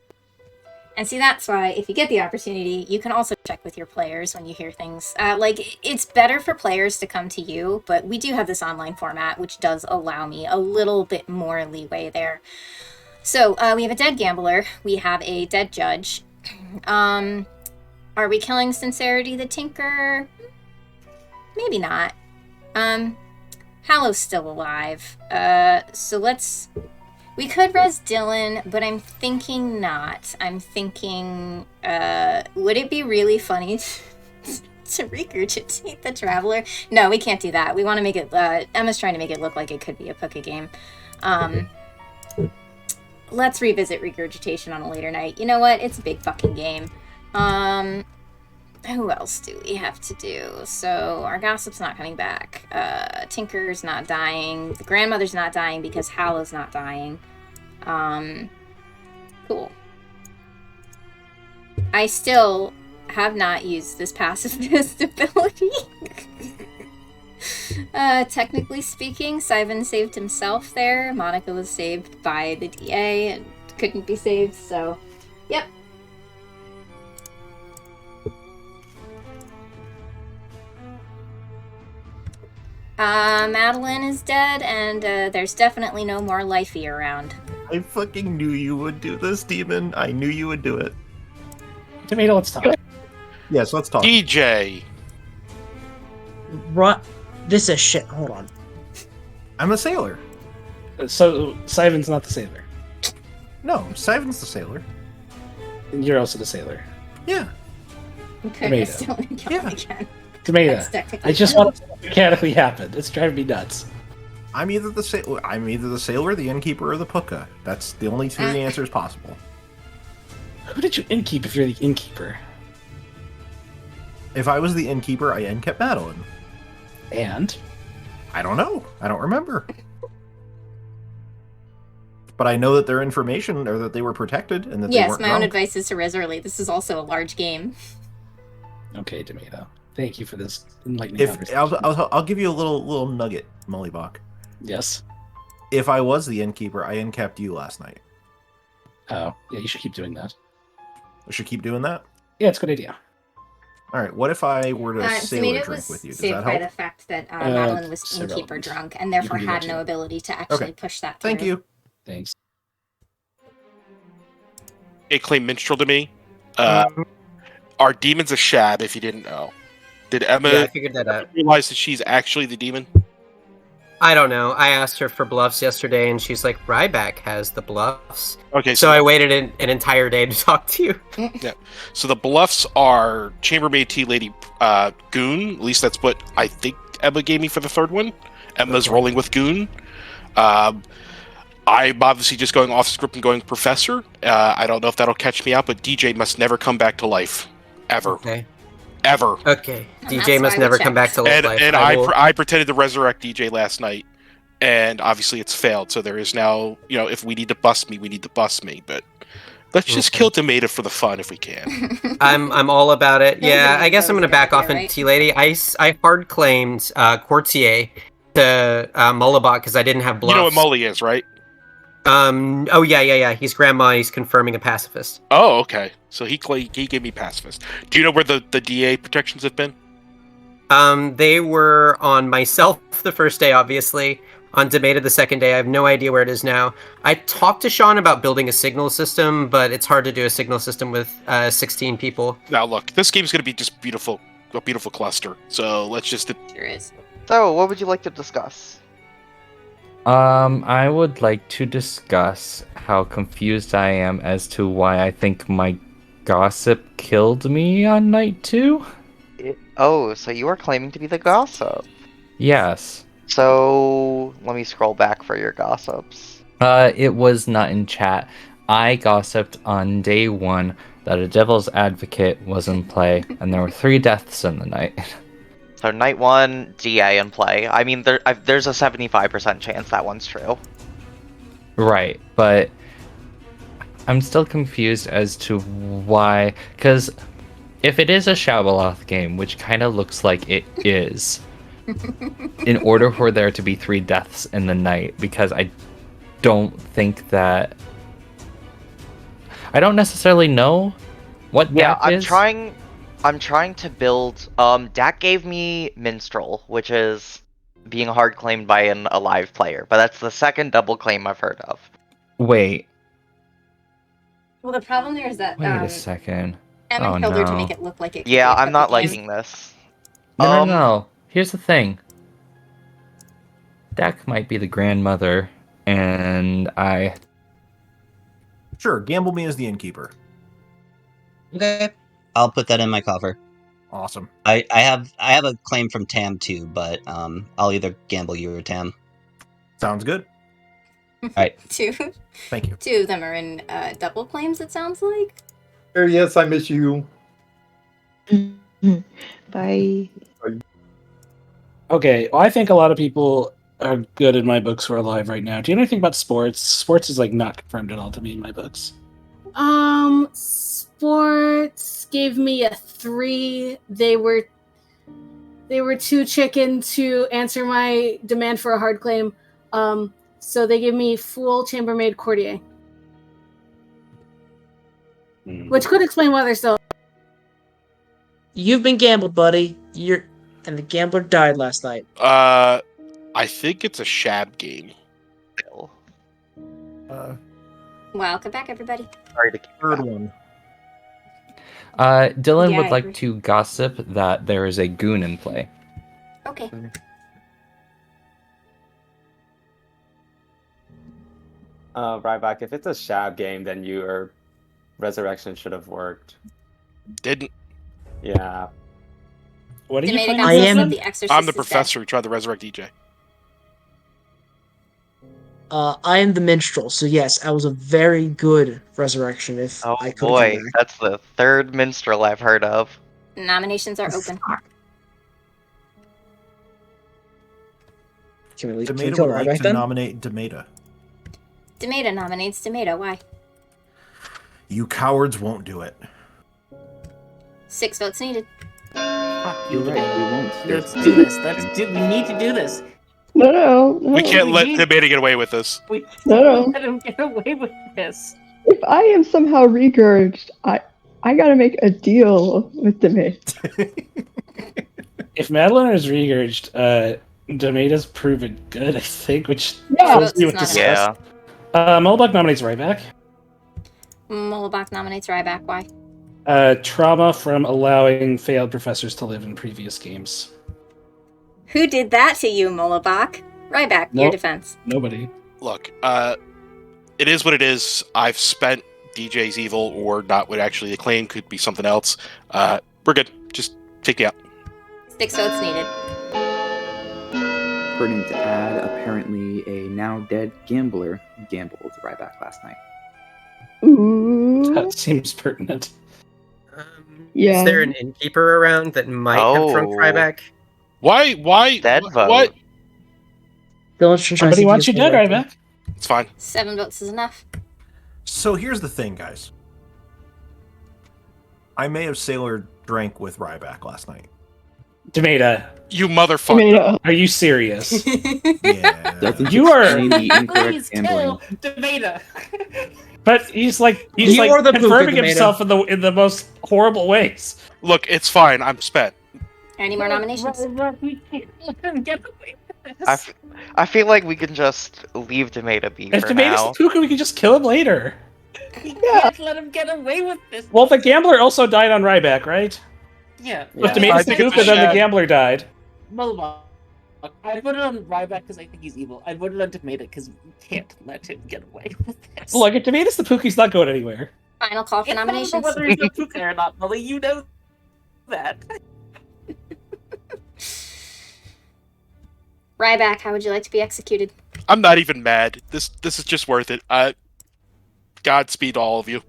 And see, that's why, if you get the opportunity, you can also check with your players when you hear things. It's better for players to come to you, but we do have this online format, which does allow me a little bit more leeway there. So, we have a dead gambler. We have a dead judge. Are we killing Sincerity the Tinker? Maybe not. Hallow's still alive. So let's... We could res Dylan, but I'm thinking not. I'm thinking, would it be really funny to regurgitate the Traveler? No, we can't do that. We want to make it, Emma's trying to make it look like it could be a Puka game. Let's revisit regurgitation on a later night. You know what? It's a big fucking game. Who else do we have to do? So, our Gossip's not coming back. Tinker's not dying. The Grandmother's not dying because Hallow's not dying. Cool. I still have not used this pacifist ability. Technically speaking, Sivan saved himself there. Monica was saved by the DA and couldn't be saved, so... Yep. Madeline is dead, and there's definitely no more Lifey around. I fucking knew you would do this, Demon. I knew you would do it. Tomato, let's talk. Yes, let's talk. DJ. This is shit. Hold on. I'm a sailor. So, Sivan's not the sailor. No, Sivan's the sailor. And you're also the sailor. Yeah. Okay, still again. Tomato. I just want it to mechanically happen. It's driving me nuts. I'm either the sailor, the innkeeper, or the puka. That's the only two answers possible. Who did you innkeep if you're the innkeeper? If I was the innkeeper, I innkept Madeline. And? I don't know. I don't remember. But I know that their information, or that they were protected, and that they weren't my own advice is to res early. This is also a large game. Okay, Tomato. Thank you for this enlightening conversation. I'll give you a little nugget, Mollybach. Yes. If I was the innkeeper, I innkept you last night. Oh, yeah, you should keep doing that. I should keep doing that? Yeah, it's a good idea. All right, what if I were to sailor drink with you? Does that help? By the fact that Madeline was innkeeper drunk and therefore had no ability to actually push that through. Thank you. Thanks. It claimed minstrel to me. Our demon's a shab, if you didn't know. Did Emma I figured that out. realize that she's actually the demon? I don't know. I asked her for bluffs yesterday, and she's like, Ryback has the bluffs. Okay, so I waited an entire day to talk to you. Yeah. So the bluffs are Chambermaid Tea Lady Goon. At least that's what I think Emma gave me for the third one. Emma's rolling with Goon. I'm obviously just going off script and going Professor. I don't know if that'll catch me out, but DJ must never come back to life. Ever. Okay. Ever. Okay. DJ must never come back to life. And I pretended to resurrect DJ last night, and obviously it's failed. So there is now, if we need to bust me, we need to bust me. But let's just kill Tomato for the fun if we can. I'm all about it. Yeah, I guess I'm gonna back off in Tea Lady. I hard claimed Courtier to Mollybach because I didn't have bluffs. You know what Molly is, right? Oh yeah. He's grandma. He's confirming a pacifist. Oh, okay. So he gave me pacifist. Do you know where the DA protections have been? They were on myself the first day, obviously. On Tomato the second day. I have no idea where it is now. I talked to Sean about building a signal system, but it's hard to do a signal system with 16 people. Now look, this game's going to be just beautiful a beautiful cluster. So let's just. Sure is. So, what would you like to discuss? I would like to discuss how confused I am as to why I think my gossip killed me on night 2. Oh, so you are claiming to be the gossip. Yes. So, let me scroll back for your gossips. It was not in chat. I gossiped on day 1 that a devil's advocate was in play, and there were 3 deaths in the night. So, night 1, DA in play. I mean, there's a 75% chance that one's true. Right, but I'm still confused as to why, because if it is a Shabaloth game, which kind of looks like it is, in order for there to be 3 deaths in the night, because I don't think that... I don't necessarily know what Yeah, that is. I'm trying to build... Dak gave me Minstrel, which is being hard claimed by an alive player, but that's the second double claim I've heard of. Wait. Well, the problem there is that Wait a second. Emma killed her to make it look like it could Yeah, be a I'm not puppy game. liking this. No. Here's the thing. Dak might be the grandmother, and I... Sure, gamble me as the innkeeper. Okay. I'll put that in my cover. Awesome. I have a claim from Tam too, but I'll either gamble you or Tam. Sounds good. Alright. Two. Thank you. 2 of them are in double claims, it sounds like. Yes, I miss you. Bye. Okay, well, I think a lot of people are good in my books who are alive right now. Do you know anything about sports? Sports is like not confirmed at all to me in my books. Sports gave me a 3. They were too chicken to answer my demand for a hard claim. So they gave me Fool, Chambermaid, Courtier. Which could explain why they're still... You've been gambled, buddy. And the gambler died last night. I think it's a Shab game. Welcome back, everybody. Sorry to keep Third one. Dylan Yeah, would I like agree. to gossip that there is a goon in play. Okay. Ryback, if it's a Shab game, then your resurrection should have worked. Didn't. Yeah. What are you Tomato playing? got the Exorcist I'm the is dead. professor who tried to resurrect DJ. I am the minstrel, so yes, I was a very good resurrection if Oh I could boy, come back. that's the 3rd minstrel I've heard of. Nominations are open. Can we Demeta kill would like Ryback to then? nominate Demeta. Demeta nominates Demeta. Why? You cowards won't do it. 6 votes needed. You're right, we won't. Let's do this. We need to do this. No. We can't let Demeta get away with this. We No. let him get away with this. If I am somehow regurged, I gotta make a deal with the mate. If Madeline is regurged, Demeta's proven good, I think, which Yeah. fills me with It's not disgust. Mulbach nominates Ryback. Mullbach nominates Ryback. Why? Trauma from allowing failed professors to live in previous games. Who did that to you, Mullbach? Ryback, your Nope. defense. Nobody. Look, it is what it is. I've spent DJ's evil or not what actually the claim could be something else. We're good. Just take me out. 6 votes needed. Pertinent to add, apparently a now dead gambler gambled Ryback last night. Ooh. That seems pertinent. Yeah. Is there an innkeeper around that might have drunk Oh. Ryback? Why? Dead vote. What? Dylan's trying to Somebody see if wants he you gets dead, one right. Ryback. It's fine. 7 votes is enough. So here's the thing, guys. I may have sailor drank with Ryback last night. Demeta, You motherfucker. are you serious? Yeah. Doesn't You are- explain the incorrect Please gambling. kill Demeta. But he's like You are the confirming Buka, himself in the most horrible ways. Look, it's fine. I'm spent. Any more nominations? We can't let him get away with this. I feel like we can just leave Demeta be If for now. Demeta's Puka, we can just kill him later. We can't let him get away with this. Well, the gambler also died on Ryback, right? Yeah. But Tomato's the poop, and then the gambler died. Mullibok. I voted on Ryback because I think he's evil. I voted on Tomato because we can't let him get away with this. Look, if Tomato's the pook, he's not going anywhere. Final call for It's not nominations. about whether he's a pook or not, Molly. You know that. Ryback, how would you like to be executed? I'm not even mad. This is just worth it. Godspeed all of you.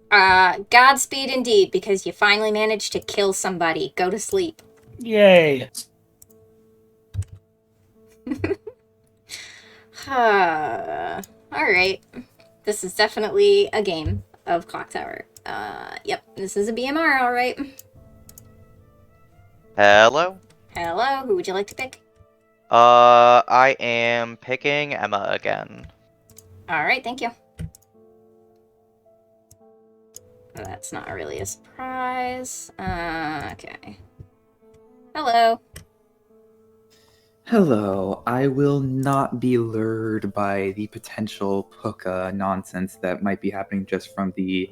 Godspeed indeed, because you finally managed to kill somebody. Go to sleep. Yay. Alright. This is definitely a game of Clock Tower. Yep, this is a BMR, alright. Hello? Hello, who would you like to pick? I am picking Emma again. Alright, thank you. That's not really a surprise. Okay. Hello. Hello. I will not be lured by the potential puka nonsense that might be happening just from the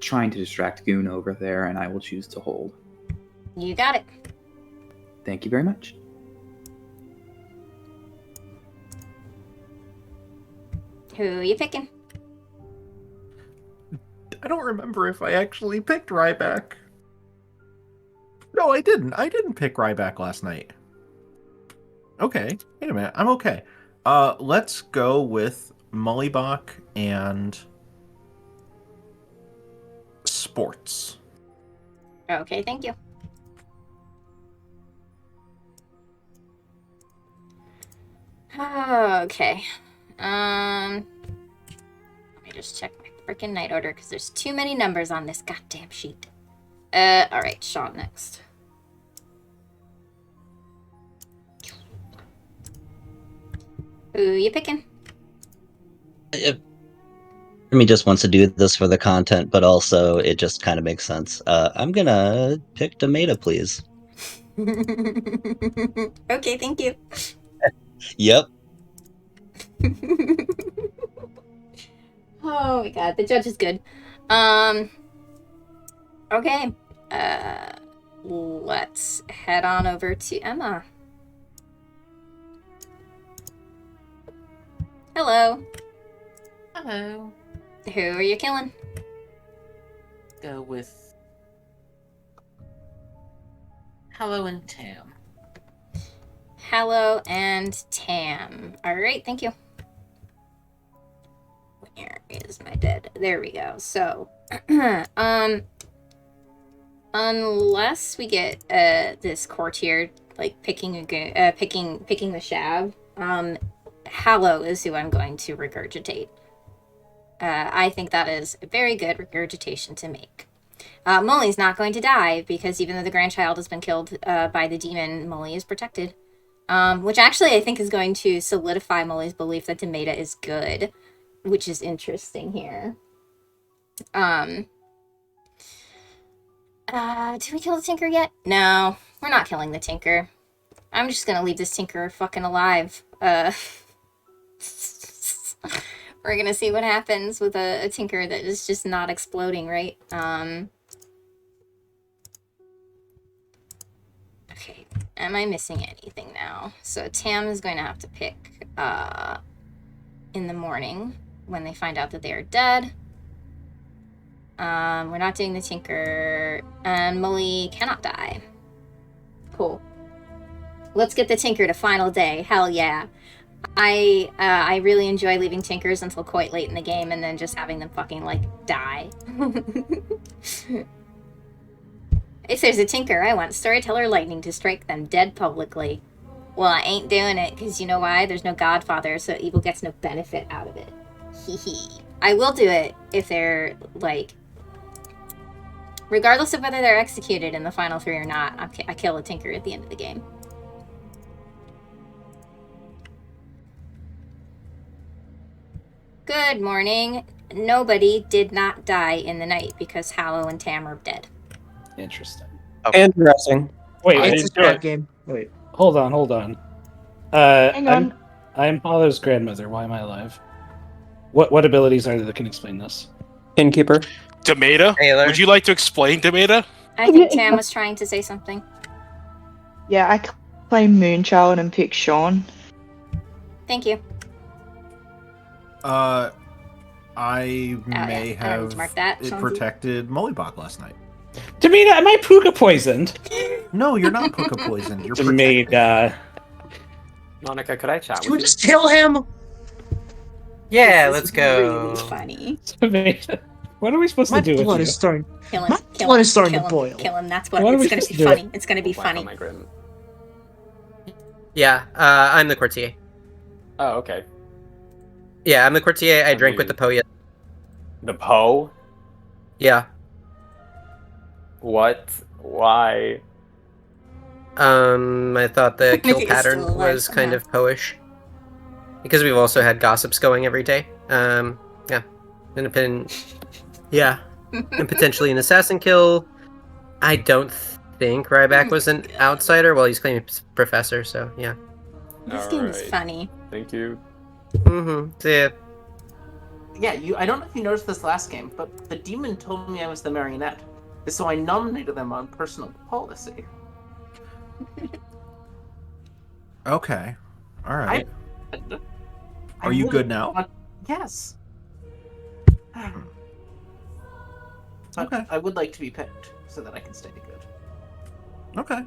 trying to distract Goon over there, and I will choose to hold. You got it. Thank you very much. Who are you picking? I don't remember if I actually picked Ryback. No, I didn't. I didn't pick Ryback last night. Okay, wait a minute. I'm okay. Let's go with Mullibok and sports. Okay, thank you. Okay. Let me just check my freaking night order because there's too many numbers on this goddamn sheet. Alright, Sean next. Who you picking? Jimmy just wants to do this for the content, but also it just kind of makes sense. I'm gonna pick Tomato, please. Okay, thank you. Yep. Oh my god, the judge is good. Okay. Let's head on over to Emma. Hello. Hello. Who are you killing? Go with Hello and Tam. Hello and Tam. Alright, thank you. Where is my dead? There we go. So, unless we get this courtier like picking the shab, Hallow is who I'm going to regurgitate. I think that is a very good regurgitation to make. Molly's not going to die because even though the grandchild has been killed by the demon, Molly is protected. Which actually I think is going to solidify Molly's belief that Tomato is good, which is interesting here. Did we kill the Tinker yet? No, we're not killing the Tinker. I'm just gonna leave this Tinker fucking alive. We're gonna see what happens with a Tinker that is just not exploding, right? Okay, am I missing anything now? So Tam is going to have to pick in the morning when they find out that they are dead. We're not doing the Tinker, and Molly cannot die. Cool. Let's get the Tinker to final day. Hell yeah. I really enjoy leaving Tinkers until quite late in the game and then just having them fucking, like, die. If there's a Tinker, I want Storyteller Lightning to strike them dead publicly. Well, I ain't doing it, because you know why? There's no Godfather, so evil gets no benefit out of it. Hee. I will do it if they're, like... Regardless of whether they're executed in the final 3 or not, I kill a Tinker at the end of the game. Good morning. Nobody did not die in the night because Hallow and Tam are dead. Interesting. Okay. Interesting. Wait, It's a short game. Wait, hold on. Hang on. I'm Hollow's grandmother. Why am I alive? What abilities are there that can explain this? Innkeeper. Tomato? Taylor. Would you like to explain Tomato? I think Tam was trying to say something. Yeah, I claim Moonchild and pick Sean. Thank you. I may I don't need to mark that, it Chauncey. protected Mollybach last night. Damina, am I puka poisoned? No, you're not puka poisoned. You're Damina. Monica, could I chat Should with we you? just kill him? Yeah, This let's is go. Really funny. What are we supposed My to do with blood you? is starting. Kill him. My Kill blood him. is starting kill to him, boil. Kill him. That's what. What are we It's gonna supposed be to do? funny. It's gonna be Wow, funny. my grin. Yeah, I'm the courtier. Oh, okay. Yeah, I'm the courtier. I drank with the Poe. The Poe? Yeah. What? Why? I thought the kill He's pattern still alive was kind somehow. of Poish. Because we've also had gossips going every day. Yeah. Yeah. And potentially an assassin kill. I don't think Ryback was an outsider. Well, he's claiming professor, so yeah. This game is funny. Thank you. See ya. Yeah, I don't know if you noticed this last game, but the demon told me I was the marionette. So I nominated them on personal policy. Okay. All right. I Are you really good now? want- Yes. But Okay. I would like to be picked so that I can stay good. Okay.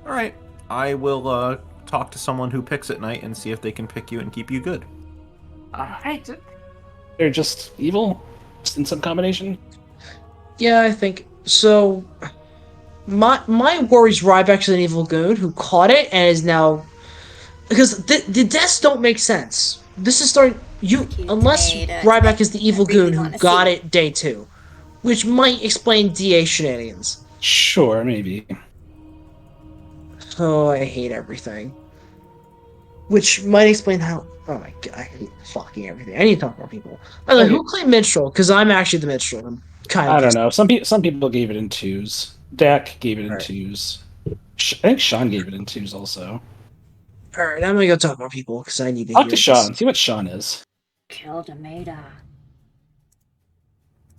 All right. I will talk to someone who picks at night and see if they can pick you and keep you good. Alright. They're just evil? Just in some combination? Yeah, I think so. My worries Ryback's an evil goon who caught it and is now because the deaths don't make sense. This is starting unless Ryback is the evil goon who got it day 2, which might explain DA shenanigans. Sure, maybe. Oh, I hate everything. Which might explain how. Oh my god, I hate fucking everything. I need to talk to more people. By the way, who claimed minstrel? Because I'm actually the minstrel. I'm kind of. I don't know. Some people gave it in 2s. Dak gave it in 2s. I think Sean gave it in 2s also. Alright, I'm gonna go talk to more people because I need to Talk hear to this. Sean. See what Sean is. Kill Demeda.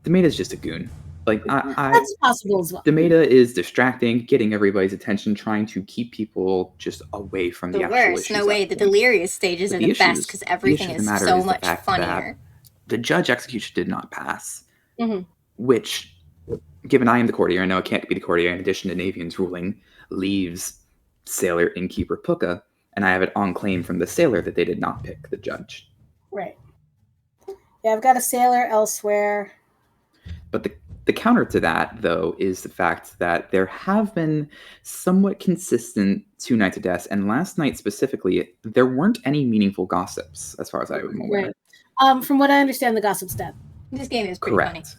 Demeta's just a goon. Like That's possible as well. Demeta is distracting, getting everybody's attention, trying to keep people just away from the The actual worst. issues. No way. The delirious stages are the best because everything is so much funnier. The judge execution did not pass, Mm-hmm. which, given I am the courtier, I know I can't be the courtier in addition to Navean's ruling, leaves Sailor, Innkeeper, Puka, and I have it on claim from the Sailor that they did not pick the judge. Right. Yeah, I've got a sailor elsewhere. But the counter to that, though, is the fact that there have been somewhat consistent 2 nights of deaths, and last night specifically, there weren't any meaningful gossips, as far as I am aware. Right. From what I understand, the gossip's dead. This game is pretty Correct.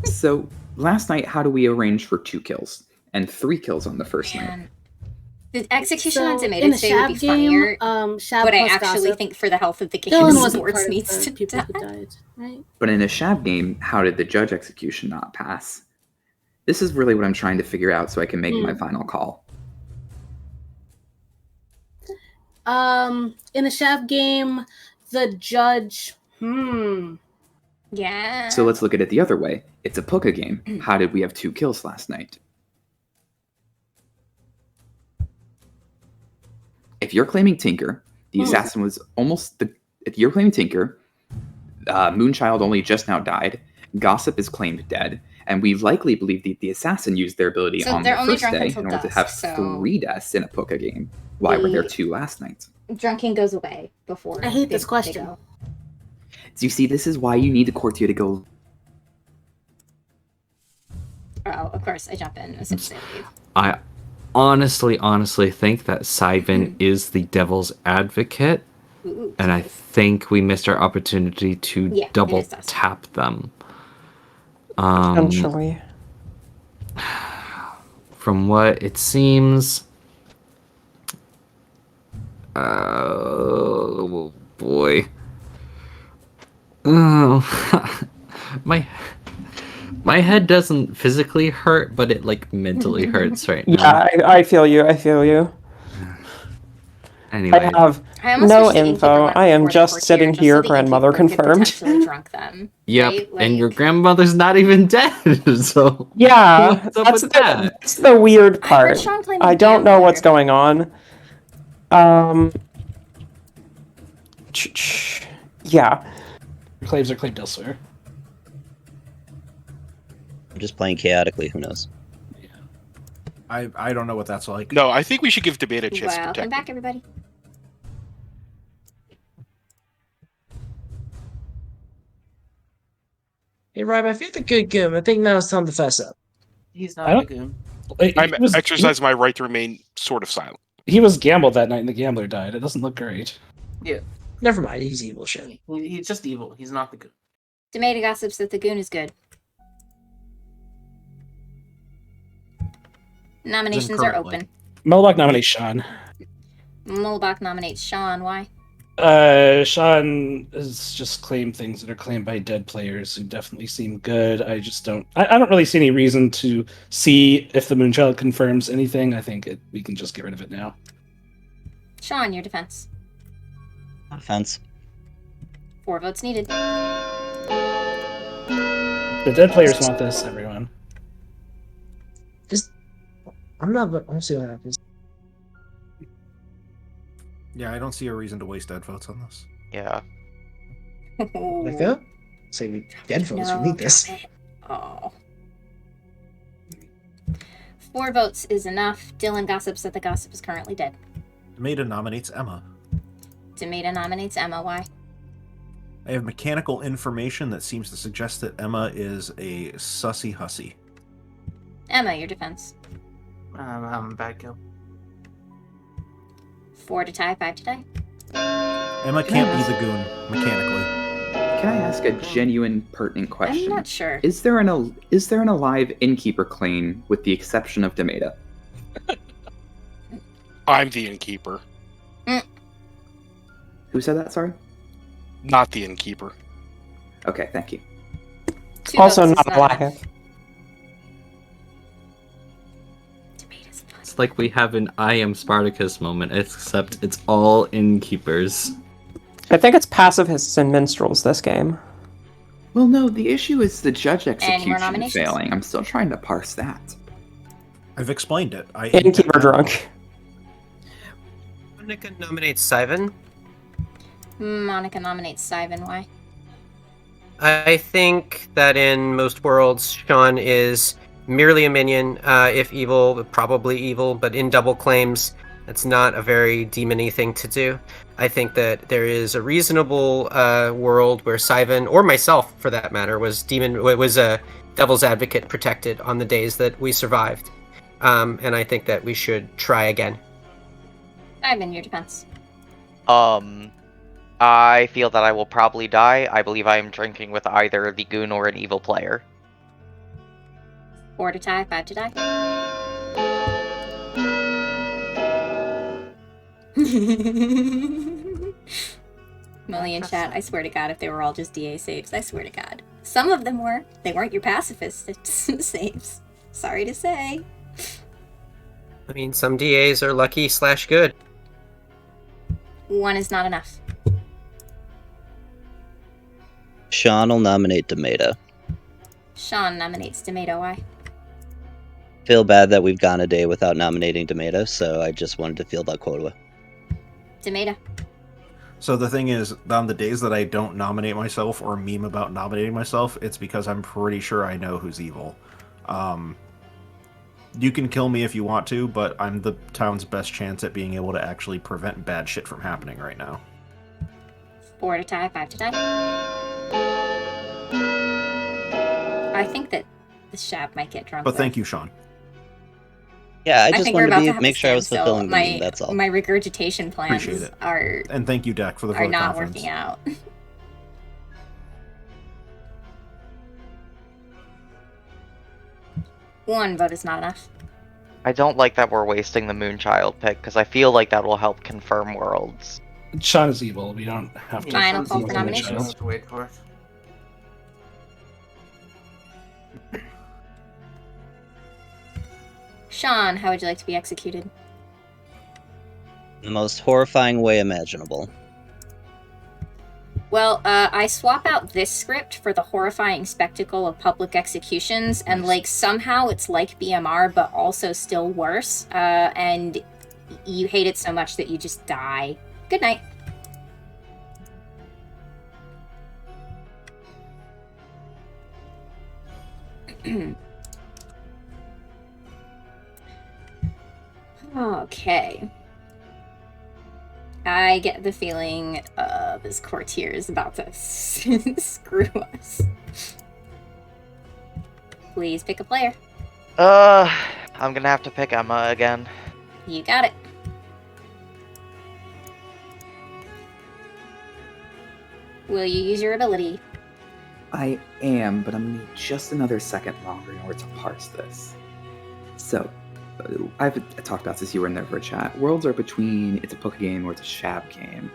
So, last night, how do we arrange for 2 kills? And 3 kills on the first night? The execution on So, in Tomato the today would be Shab game, funnier, Shab but I plus actually gossip. think for the health of the game, Dylan wasn't sports part of needs the to people die. who died, right? But in a Shab game, how did the judge execution not pass? This is really what I'm trying to figure out so I can make my final call. In a Shab game, the judge. Yeah. So let's look at it the other way. It's a Puka game. How did we have 2 kills last night? If you're claiming Tinker, the assassin was almost the. If you're claiming Tinker, Moonchild only just now died. Gossip is claimed dead, and we likely believe that the assassin used their ability So on they're the only first drunk day until in order to dusk, have so 3 deaths in a Puka game. Why were there 2 last night? Drunken goes away before. I hate this question. So you see, this is why you need the courtier to go. Oh, of course, I jump in as soon as I leave. I honestly think that Syvan is the devil's advocate, Ooh, and I think we missed our opportunity to Yeah, it double is us. tap them. Potentially. From what it seems, oh boy, oh, my head doesn't physically hurt, but it like mentally hurts right now. Yeah, I feel you. I feel you. Anyway, I have I almost no wish the innkeeper info. went I am before the just courtier, sitting just so here, the grandmother innkeeper could confirmed. potentially drunk them. yep, Right? and your Like- grandmother's not even dead, so Yeah, what's up with that? that's the weird I heard part. Sean claim I a don't know what's gambler. going on. Yeah. Claims are claimed elsewhere. I'm just playing chaotically. Who knows? I don't know what that's like. No, I think we should give Debate a chance to Welcome protect. back, everybody. Hey, Rob, I feel the good goon. I think now it's time to fess up. He's I not don't- a goon. I'm exercising my right to remain sort of silent. He was gambled that night and the gambler died. It doesn't look great. Yeah. Never mind, he's evil shit. He's just evil. He's not the goon. Tomato gossips that the goon is good. Nominations are currently. open. Melbach nominates Sean. Mulbach nominates Sean. Why? Sean has just claimed things that are claimed by dead players who definitely seem good. I just don't. I don't really see any reason to see if the Moonchild confirms anything. I think we can just get rid of it now. Sean, your defense. Offense. 4 votes needed. The dead players want this, everyone. I'm not. I'll see what happens. Yeah, I don't see a reason to waste dead votes on this. Yeah. Like that? Say we dead votes. We need this. Oh. 4 votes is enough. Dylan gossips that the gossip is currently dead. Maida nominates Emma. Demeta nominates Emma. Why? I have mechanical information that seems to suggest that Emma is a sussy hussy. Emma, your defense. Bad kill. 4 to tie, 5 to tie. Emma can't be the goon, mechanically. Can I ask a genuine, pertinent question? I'm not sure. Is there an alive innkeeper claim with the exception of Demeta? I'm the innkeeper, Who said that? Sorry. not the innkeeper. Okay, thank you. 2 Also votes is not not alive. enough. It's like we have an I am Spartacus moment, except it's all innkeepers. I think it's pacifists and minstrels this game. Well, no, the issue is the judge Any more execution nominations? failing. I'm still trying to parse that. I've explained it. Innkeeper drunk. Monica nominates Sivan. Monica nominates Sivan. Why? I think that in most worlds, Sean is merely a minion. If evil, probably evil, but in double claims, that's not a very demon-y thing to do. I think that there is a reasonable world where Sivan, or myself for that matter, was a devil's advocate protected on the days that we survived. And I think that we should try again. Sivan, your defense. I feel that I will probably die. I believe I am drinking with either the goon or an evil player. 4 to tie, 5 to die. Molly in chat, I swear to God, if they were all just DA saves, I swear to God. Some of them were. They weren't your pacifist saves. Sorry to say. I mean, some DAs are lucky/good. 1 is not enough. Sean will nominate Demeta. Sean nominates Tomato. Why? Feel bad that we've gone a day without nominating Demeta, so I just wanted to feel that quota. Tomato. So the thing is, on the days that I don't nominate myself or meme about nominating myself, it's because I'm pretty sure I know who's evil. You can kill me if you want to, but I'm the town's best chance at being able to actually prevent bad shit from happening right now. 4 to tie, 5 to tie. I think that the Shab might get drunk. But thank you, Sean. Yeah, I I just think we're wanted about to to have make a sure I was standstill. fulfilling the meeting, that's all. My regurgitation plans Appreciate it. are And thank you, Dak, for the are vote not conference. working out. One vote is not enough. I don't like that we're wasting the Moonchild pick, because I feel like that will help confirm worlds. Sean is evil. We don't have to. Final call for nominations. To wait for it. Sean, how would you like to be executed? The most horrifying way imaginable. Well, I swap out this script for the horrifying spectacle of public executions, and like somehow it's like BMR, but also still worse. And you hate it so much that you just die. Good night. Okay. I get the feeling this courtier is about to screw us. Please pick a player. I'm gonna have to pick Emma again. You got it. Will you use your ability? I am, but I'm gonna need just another second longer in order to parse this. So, I've talked about this, you were in there for a chat. Worlds are between it's a Poké game or it's a Shab game.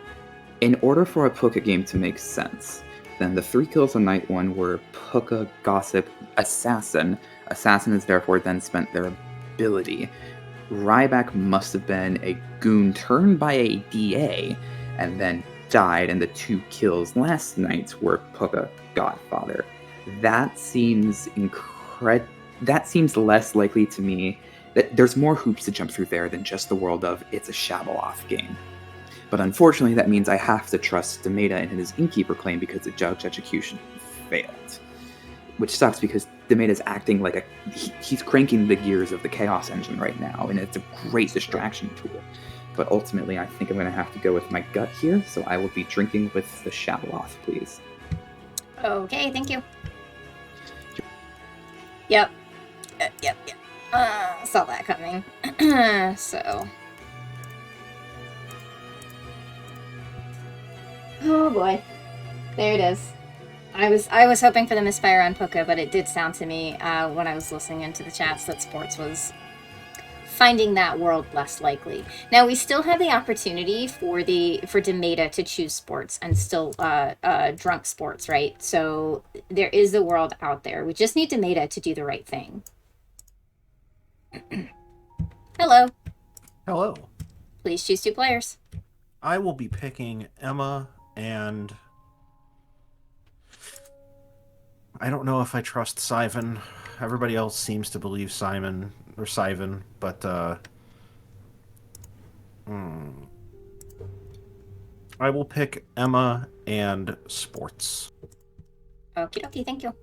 In order for a Poké game to make sense, then the 3 kills on night 1 were Puka, Gossip, Assassin. Assassin has therefore then spent their ability. Ryback must have been a goon turned by a DA and then died, and the 2 kills last night were Puka, Godfather. That seems that seems less likely to me. There's more hoops to jump through there than just the world of it's a Shabeloth game. But unfortunately, that means I have to trust Demeta in his Innkeeper claim because the judge execution failed. Which sucks because Demeta's acting like he's cranking the gears of the Chaos Engine right now, and it's a great distraction tool. But ultimately, I think I'm going to have to go with my gut here, so I will be drinking with the Shabeloth, please. Okay, thank you. Yep. Yep. Saw that coming. So. Oh boy. There it is. I was hoping for the misfire on Puka, but it did sound to me when I was listening into the chats that Sports was finding that world less likely. Now we still have the opportunity for Demeta to choose Sports and still drunk Sports, right? So there is the world out there. We just need Demeta to do the right thing. Hello. Hello. Please choose 2 players. I will be picking Emma, and I don't know if I trust Sivan. Everybody else seems to believe Sivan, but I will pick Emma and Sports. Okie dokie, thank you.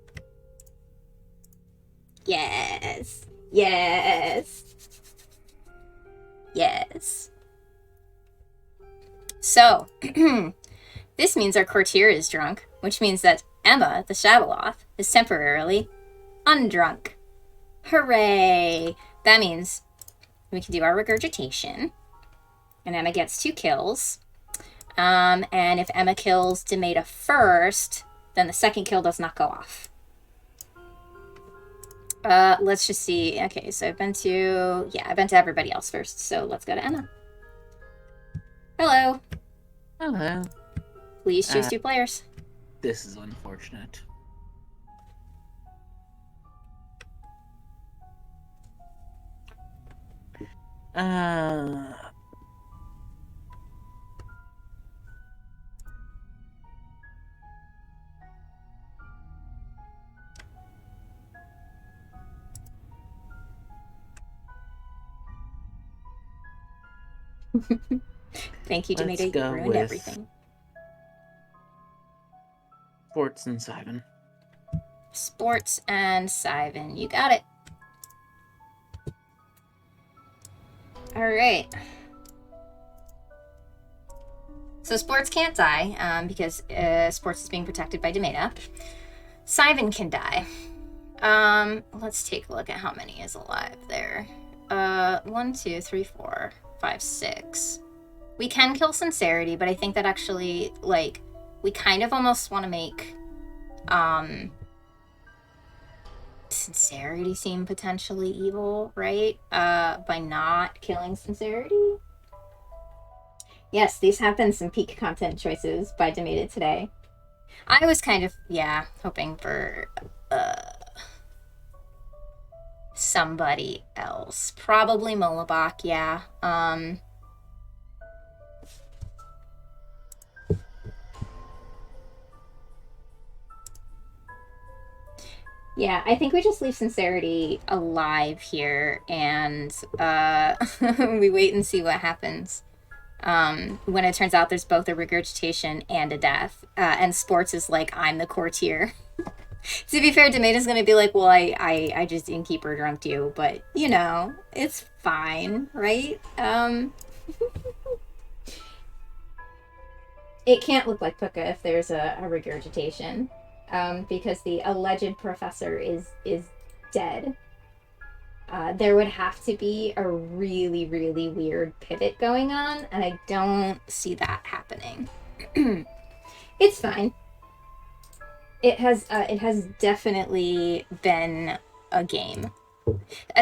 Yes. Yes. Yes. So, this means our courtier is drunk, which means that Emma, the Shabeloth, is temporarily undrunk. Hooray! That means we can do our regurgitation, and Emma gets 2 kills. And if Emma kills Demeta first, then the second kill does not go off. Let's just see. Okay, so I've been to everybody else first, so let's go to Emma. Hello. Hello. Please choose 2 players. This is unfortunate. Thank you, Demeta. You ruined everything. Sports and Sivan. Sports and Sivan. You got it. Alright. So Sports can't die, because Sports is being protected by Demeta. Sivan can die. Let's take a look at how many is alive there. 1, 2, 3, 4, 5, 6. We can kill Sincerity, but I think that actually, like, we kind of almost want to make, Sincerity seem potentially evil, right? By not killing Sincerity. Yes, these have been some peak content choices by Demeta today. I was kind of, hoping for, somebody else. Probably Molobok, yeah. Yeah, I think we just leave sincerity alive here, and we wait and see what happens. When it turns out there's both a regurgitation and a death, and sports is like, I'm the courtier. To be fair, Demeta's gonna be like, well, I just innkeeper drunked you, but you know, it's fine, right? It can't look like Puka if there's a regurgitation, because the alleged professor is dead. There would have to be a really, really weird pivot going on, and I don't see that happening. It's fine. It has definitely been a game.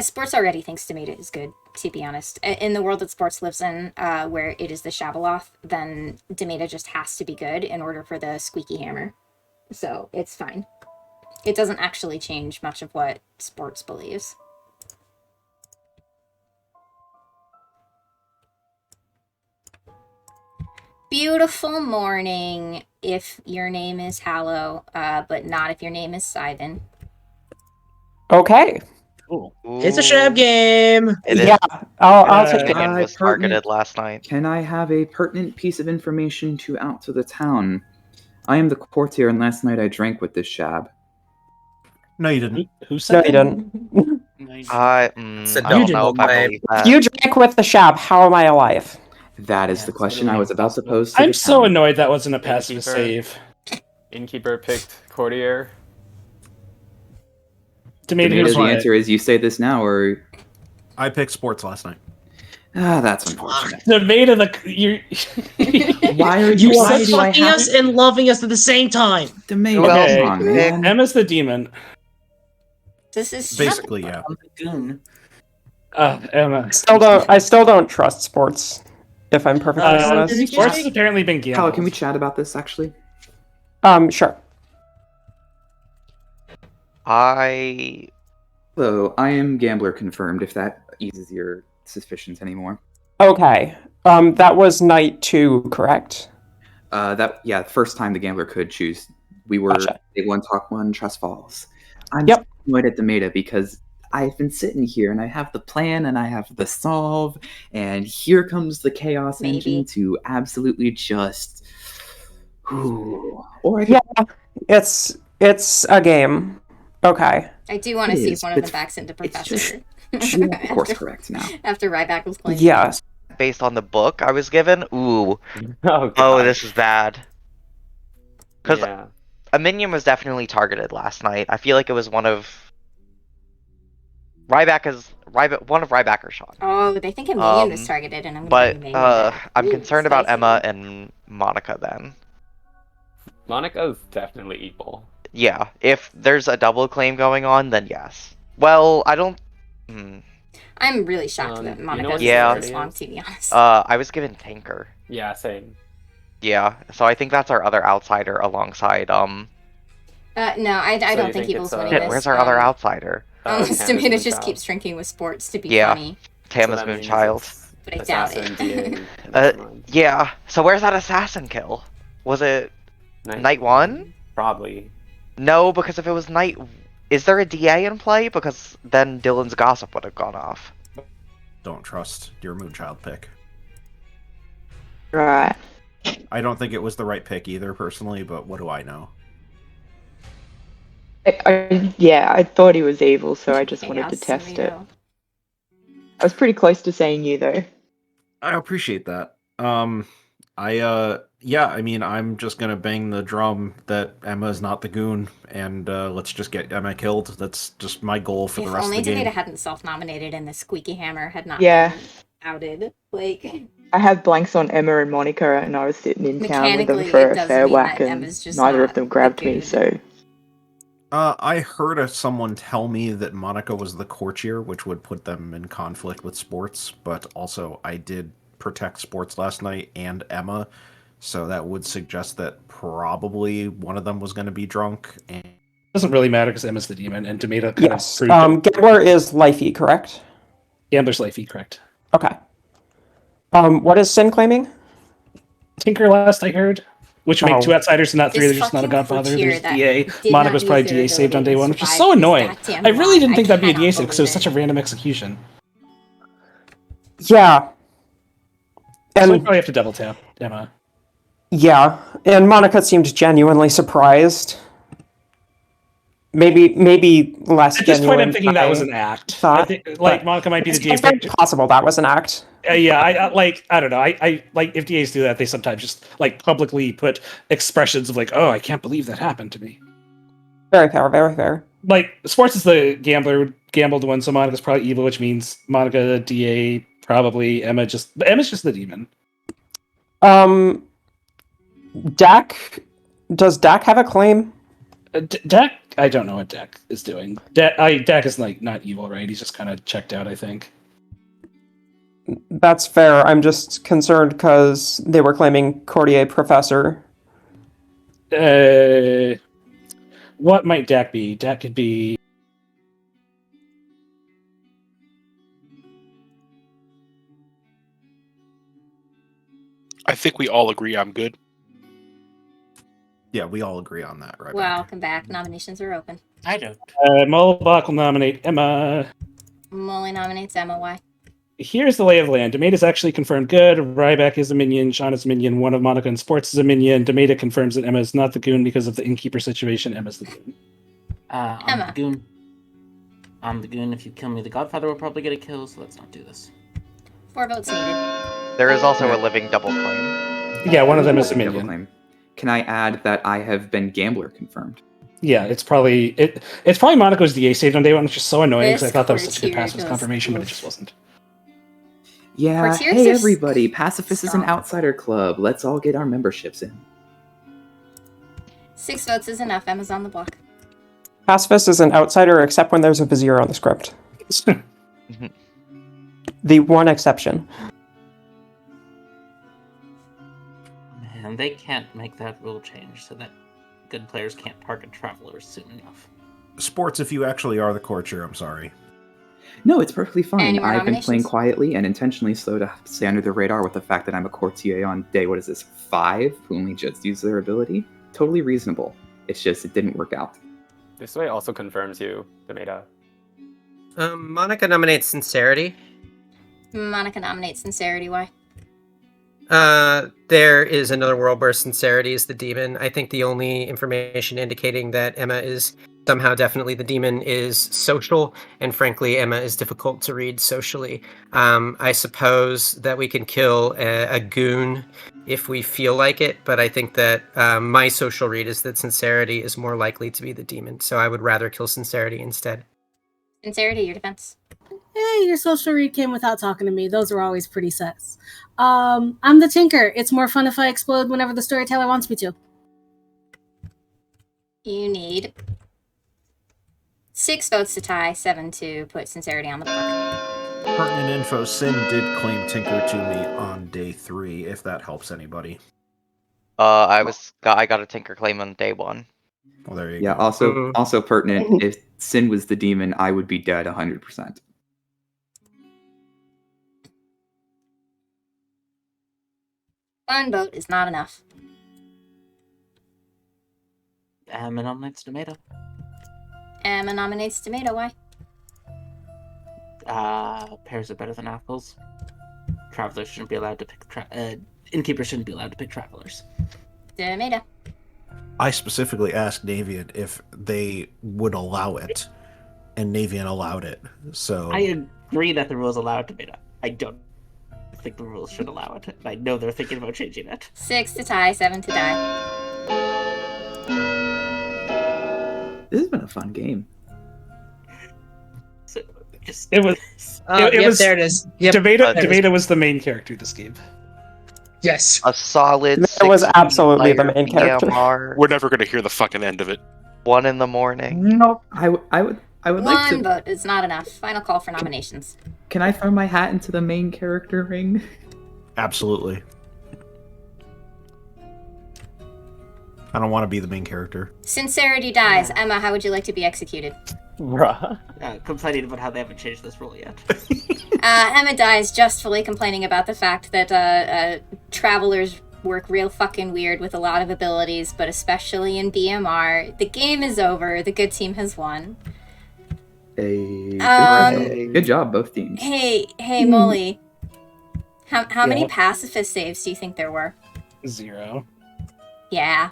Sports already thinks Demeta is good, to be honest. In the world that Sports lives in, where it is the Shabaloth, then Demeta just has to be good in order for the Squeaky Hammer. So it's fine. It doesn't actually change much of what Sports believes. Beautiful morning if your name is Hallow, but not if your name is Sivan. Okay. Cool. It's a Shab game. Yeah, I'll take it. Minion was targeted last night. Can I have a pertinent piece of information to out to the town? I am the courtier, and last night I drank with this Shab. No, you didn't. Who said No, you didn't. I don't know if I believe that. You drank with the Shab. How am I alive? That is the question I was about to pose to I'm the so town. annoyed that wasn't a passive save. Innkeeper picked courtier. Demeta, the answer is you say this now, or I picked sports last night. Ah, that's unfortunate. Demeta, Why are You you are fucking us and loving us at the same time. Demeta, Okay. come on, man. Emma's the demon. This is basically, yeah. Goon. Emma. I still don't trust sports. If I'm perfectly honest. Sports has apparently been gambled. Kyle, can we chat about this actually? Sure. Hello, I am gambler confirmed. If that eases your suspicions anymore. Okay. That was night 2, correct? The first time the gambler could choose. We were Day 1, Talk 1, Trust Falls. I'm annoyed at Demeta because I've been sitting here and I have the plan and I have the solve, and here comes the chaos engine to absolutely just. It's a game. Okay. I do want to see if one of them backs into Professor. Of course, correct now. After Ryback was playing. Yes. Based on the book I was given, ooh. Oh, this is bad. Because a minion was definitely targeted last night. I feel like it was one of Rybacker's shot. Oh, they think a minion was targeted, and I'm going to I'm concerned about Emma and Monica then. Monica's definitely equal. Yeah, if there's a double claim going on, then yes. Well, I don't. I'm really shocked that Monica is this long, to be honest. I was given Tinker. Yeah, same. Yeah, so I think that's our other outsider alongside No, I don't think Evil's winning this. Where's our other outsider? Demeta just keeps drinking with sports to be funny. Tama's Moonchild. But I doubt it. Yeah, so where's that assassin kill? Was it night 1? Probably. No, because if it was night... Is there a DA in play? Because then Dylan's gossip would have gone off. Don't trust your Moonchild pick. Right. I don't think it was the right pick either, personally, but what do I know? I thought he was evil, so I just wanted to test it. I was pretty close to saying you, though. I appreciate that. I mean, I'm just gonna bang the drum that Emma's not the goon, and let's just get Emma killed. That's just my goal for the rest of the game. If only Demeta hadn't self-nominated and the Squeaky Hammer had not been outed. Like, I had blanks on Emma and Monica, and I was sitting in town with them for a fair whack, and neither of them grabbed me, so... I heard someone tell me that Monica was the courtier, which would put them in conflict with sports, but also I did protect sports last night and Emma, so that would suggest that probably one of them was going to be drunk. And It doesn't really matter because Emma's the demon, and Demeta kind Yes. of proved it. Gambler is Lifey, correct? Gambler's Lifey, correct. Okay. What is Sin claiming? Tinker last I heard. which would make 2 outsiders and not 3. This There's just not a fucking Godfather. courtier There's that DA. did Monica's not probably use their DA saved on ability day to 1, which is survive so this annoying. goddamn I really long. didn't think that'd be a cannot DA save because it was believe such a random execution. Yeah. So we And probably have to double tap Emma. yeah, and Monica seemed genuinely surprised. Maybe less At this point, I'm genuine thinking than that was I an act. thought, I think, like, but Monica might be the DA. it's very possible that was an act. Yeah, I don't know. I like if DAs do that, they sometimes just like publicly put expressions of like, "Oh, I can't believe that happened to me." Very fair, very fair. Like Sports is the gambler, gambled one, so Monica's probably evil, which means Monica DA probably Emma's just the demon. Dak, does Dak have a claim? Dak, I don't know what Dak is doing. Dak is like not evil, right? He's just kind of checked out, I think. That's fair. I'm just concerned because they were claiming Courtier Professor. What might Dak be? Dak could be. I think we all agree I'm good. Yeah, we all agree on that, right? Welcome back. Nominations are open. I don't. Mullbach will nominate Emma. Molly nominates Emma. Why? Here's the lay of the land. Demeta is actually confirmed good. Ryback is a minion. Sean is a minion. One of Monica and Sports is a minion. Demeta confirms that Emma is not the goon because of the innkeeper situation. Emma's the goon. I'm the goon. I'm the goon. If you kill me, the Godfather will probably get a kill, so let's not do this. 4 votes needed. There is also a living double claim. Yeah, one of them is a Double minion. claim. Can I add that I have been Gambler confirmed? Yeah, it's probably Monica's DA saved on day 1, which is so annoying because I This thought that was such a good Courtier passive goes confirmation, but it oof. just wasn't. Yeah, Courtiers hey are everybody, Pacifist is an strong. outsider club. Let's all get our memberships in. 6 votes is enough. Emma's on the block. Pacifist is an outsider except when there's a Vizier on the script. The one exception. And they can't make that rule change so that good players can't target travelers soon enough. Sports, if you actually are the courtier, I'm sorry. No, it's perfectly fine. Any more I've been playing nominations? quietly and intentionally slow to stay under the radar with the fact that I'm a courtier on day, 5, who only just used their ability. Totally reasonable. It's just, it didn't work out. This way also confirms you, Demeta. Monica nominates Sincerity. Monica nominates Sincerity. Why? There is another world where Sincerity is the demon. I think the only information indicating that Emma is somehow definitely the demon is social, and frankly, Emma is difficult to read socially. I suppose that we can kill a goon if we feel like it, but I think that my social read is that Sincerity is more likely to be the demon, so I would rather kill Sincerity instead. Sincerity, your defense. Hey, your social read came without talking to me. Those are always pretty sus. I'm the Tinker. It's more fun if I explode whenever the storyteller wants me to. You need 6 votes to tie, 7 to put Sincerity on the block. Pertinent info, Sin did claim Tinker to me on day 3, if that helps anybody. I got a Tinker claim on day 1. Well, there you Yeah, go. also pertinent, if Sin was the demon, I would be dead 100%. One vote is not enough. Emma nominates Tomato. Emma nominates Tomato. Why? Pears are better than apples. Travelers shouldn't be allowed to pick. Innkeepers shouldn't be allowed to pick travelers. Tomato. I specifically asked Navean if they would allow it, and Navean allowed it. So I agree that the rules allow it to be done. I don't think the rules should allow it. I know they're thinking about changing it. 6 to tie, 7 to die. This has been a fun game. So, just It was. There it is. Yep. Demeta was the main character this game. Yes. A solid. It was absolutely the main character. PMR, We're never going to hear the fucking end of it. 1 in the morning. Nope. I would like to. One vote is not enough. Final call for nominations. Can I throw my hat into the main character ring? absolutely. I don't want to be the main character. Sincerity dies. Emma, how would you like to be executed? Complaining about how they haven't changed this rule yet. Emma dies justfully, complaining about the fact that travelers work real fucking weird with a lot of abilities, but especially in BMR. The game is over. The good team has won. Good job, both teams. Hey, Molly. How many pacifist saves do you think there were? 0. Yeah.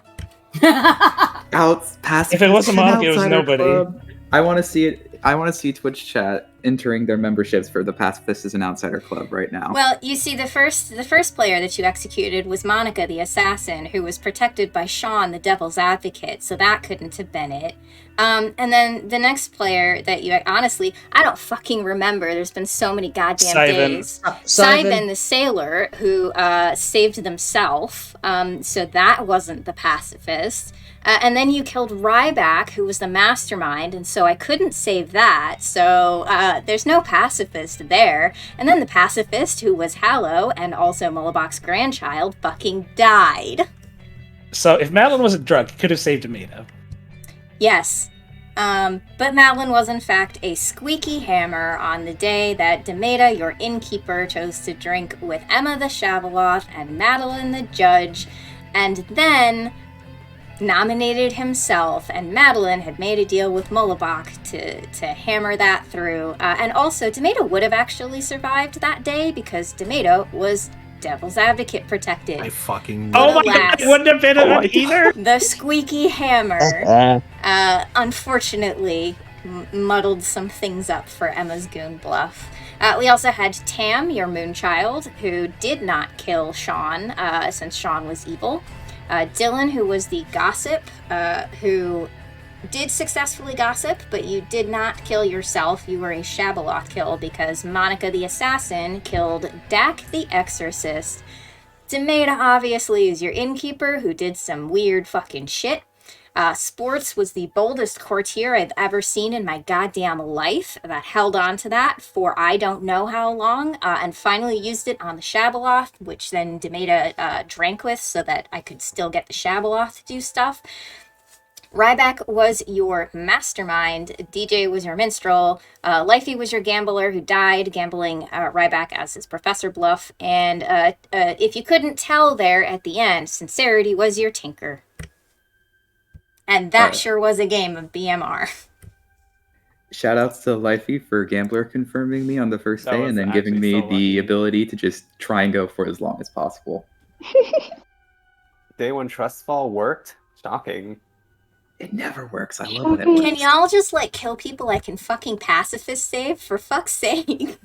If it wasn't Monica, it was nobody. Club. I want to see it. I want to see Twitch chat entering their memberships for the Pacifist as an Outsider Club right now. Well, you see, the first player that you executed was Monica the Assassin, who was protected by Sean the Devil's Advocate, so that couldn't have been it. And then the next player that you... Honestly, I don't fucking remember. There's been so many goddamn days. Simon the Sailor, who saved themselves, so that wasn't the pacifist. And then you killed Ryback, who was the mastermind, and so I couldn't save that, so there's no pacifist there. And then the pacifist, who was Hallow, and also Mullabach's grandchild, fucking died. So if Madeline wasn't drunk, he could have saved Amino. Yes. But Madeline was in fact a Squeaky Hammer on the day that Demeta, your innkeeper, chose to drink with Emma the Shabaloth and Madeline the Judge, and then nominated himself, and Madeline had made a deal with Mullabach to hammer that through. And also, Demeta would have actually survived that day because Demeta was Devil's Advocate protected. I fucking... Oh my god, it wouldn't have been it either! The Squeaky Hammer, unfortunately, muddled some things up for Emma's goon bluff. We also had Tam, your Moonchild, who did not kill Sean, since Sean was evil. Dylan, who was the gossip, who did successfully gossip, but you did not kill yourself. You were a Shabaloth kill because Monica the Assassin killed Dak the Exorcist. Demeta, obviously, is your innkeeper, who did some weird fucking shit. Sports was the boldest courtier I've ever seen in my goddamn life that held on to that for I don't know how long, and finally used it on the Shabaloth, which then Demeta drank with so that I could still get the Shabaloth to do stuff. Ryback was your mastermind, DJ was your minstrel, Lifey was your gambler who died, gambling Ryback as his professor bluff, and if you couldn't tell there at the end, Sincerity was your tinker. And that sure was a game of BMR. Shoutouts to Lifey for Gambler confirming me on the first That day was and then giving me actually so the lucky. ability to just try and go for as long as possible. Day 1 Trust Fall worked? Shocking. It never works. I love when it works. Can y'all just, kill people I can fucking pacifist save? For fuck's sake.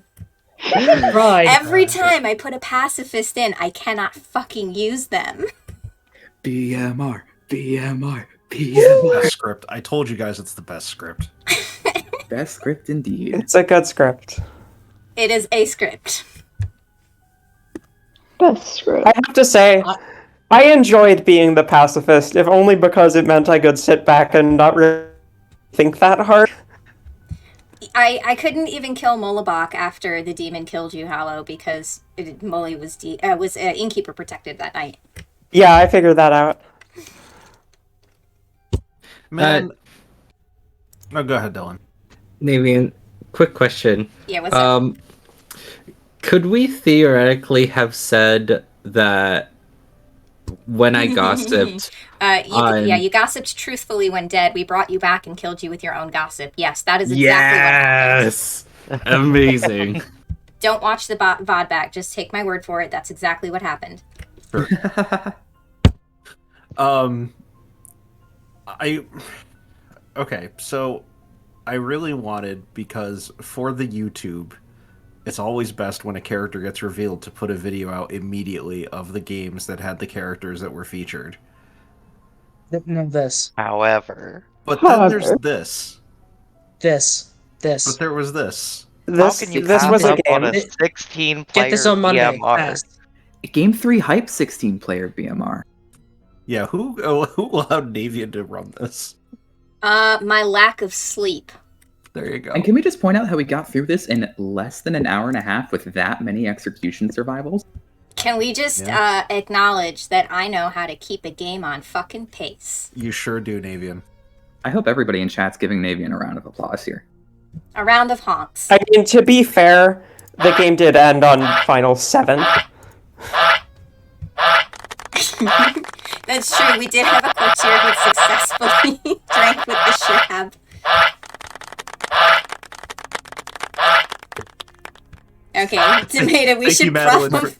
Right. Every time I put a pacifist in, I cannot fucking use them. BMR, BMR, Best BMR. script. I told you guys it's the best script. Best script indeed. It's a good script. It is a script. Best script. I have to say, I enjoyed being the pacifist, if only because it meant I could sit back and not really think that hard. I couldn't even kill Mullabach after the demon killed you, Hallow, because Mully was innkeeper protected that night. Yeah, I figured that out. Man. No, go ahead, Dylan. Navean, quick question. Yeah, what's up? Could we theoretically have said that when I gossiped... You gossiped truthfully when dead. We brought you back and killed you with your own gossip. Yes, that is exactly what happened. Yes! Amazing. Don't watch the VOD back. Just take my word for it. That's exactly what happened. Okay, so I really wanted, because for the YouTube, it's always best when a character gets revealed to put a video out immediately of the games that had the characters that were featured. No, this. However. But then there's this. This. But there was this. How can you this was a game. on a 16 player Get this on Monday. BMR? Fast. Game 3 hype 16 player BMR. Yeah, who allowed Navean to run this? My lack of sleep. There you go. And can we just point out how we got through this in less than an hour and a half with that many execution survivals? Can we just acknowledge that I know how to keep a game on fucking pace? You sure do, Navean. I hope everybody in chat's giving Navean a round of applause here. A round of honks. I mean, to be fair, the game did end on final 7. That's true. We did have a courtier who successfully drank with the shab. Okay, Tomato, we should probably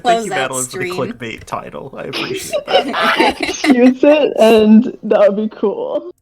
close out stream. For the clickbait title. I appreciate that. Use it, and that would be cool.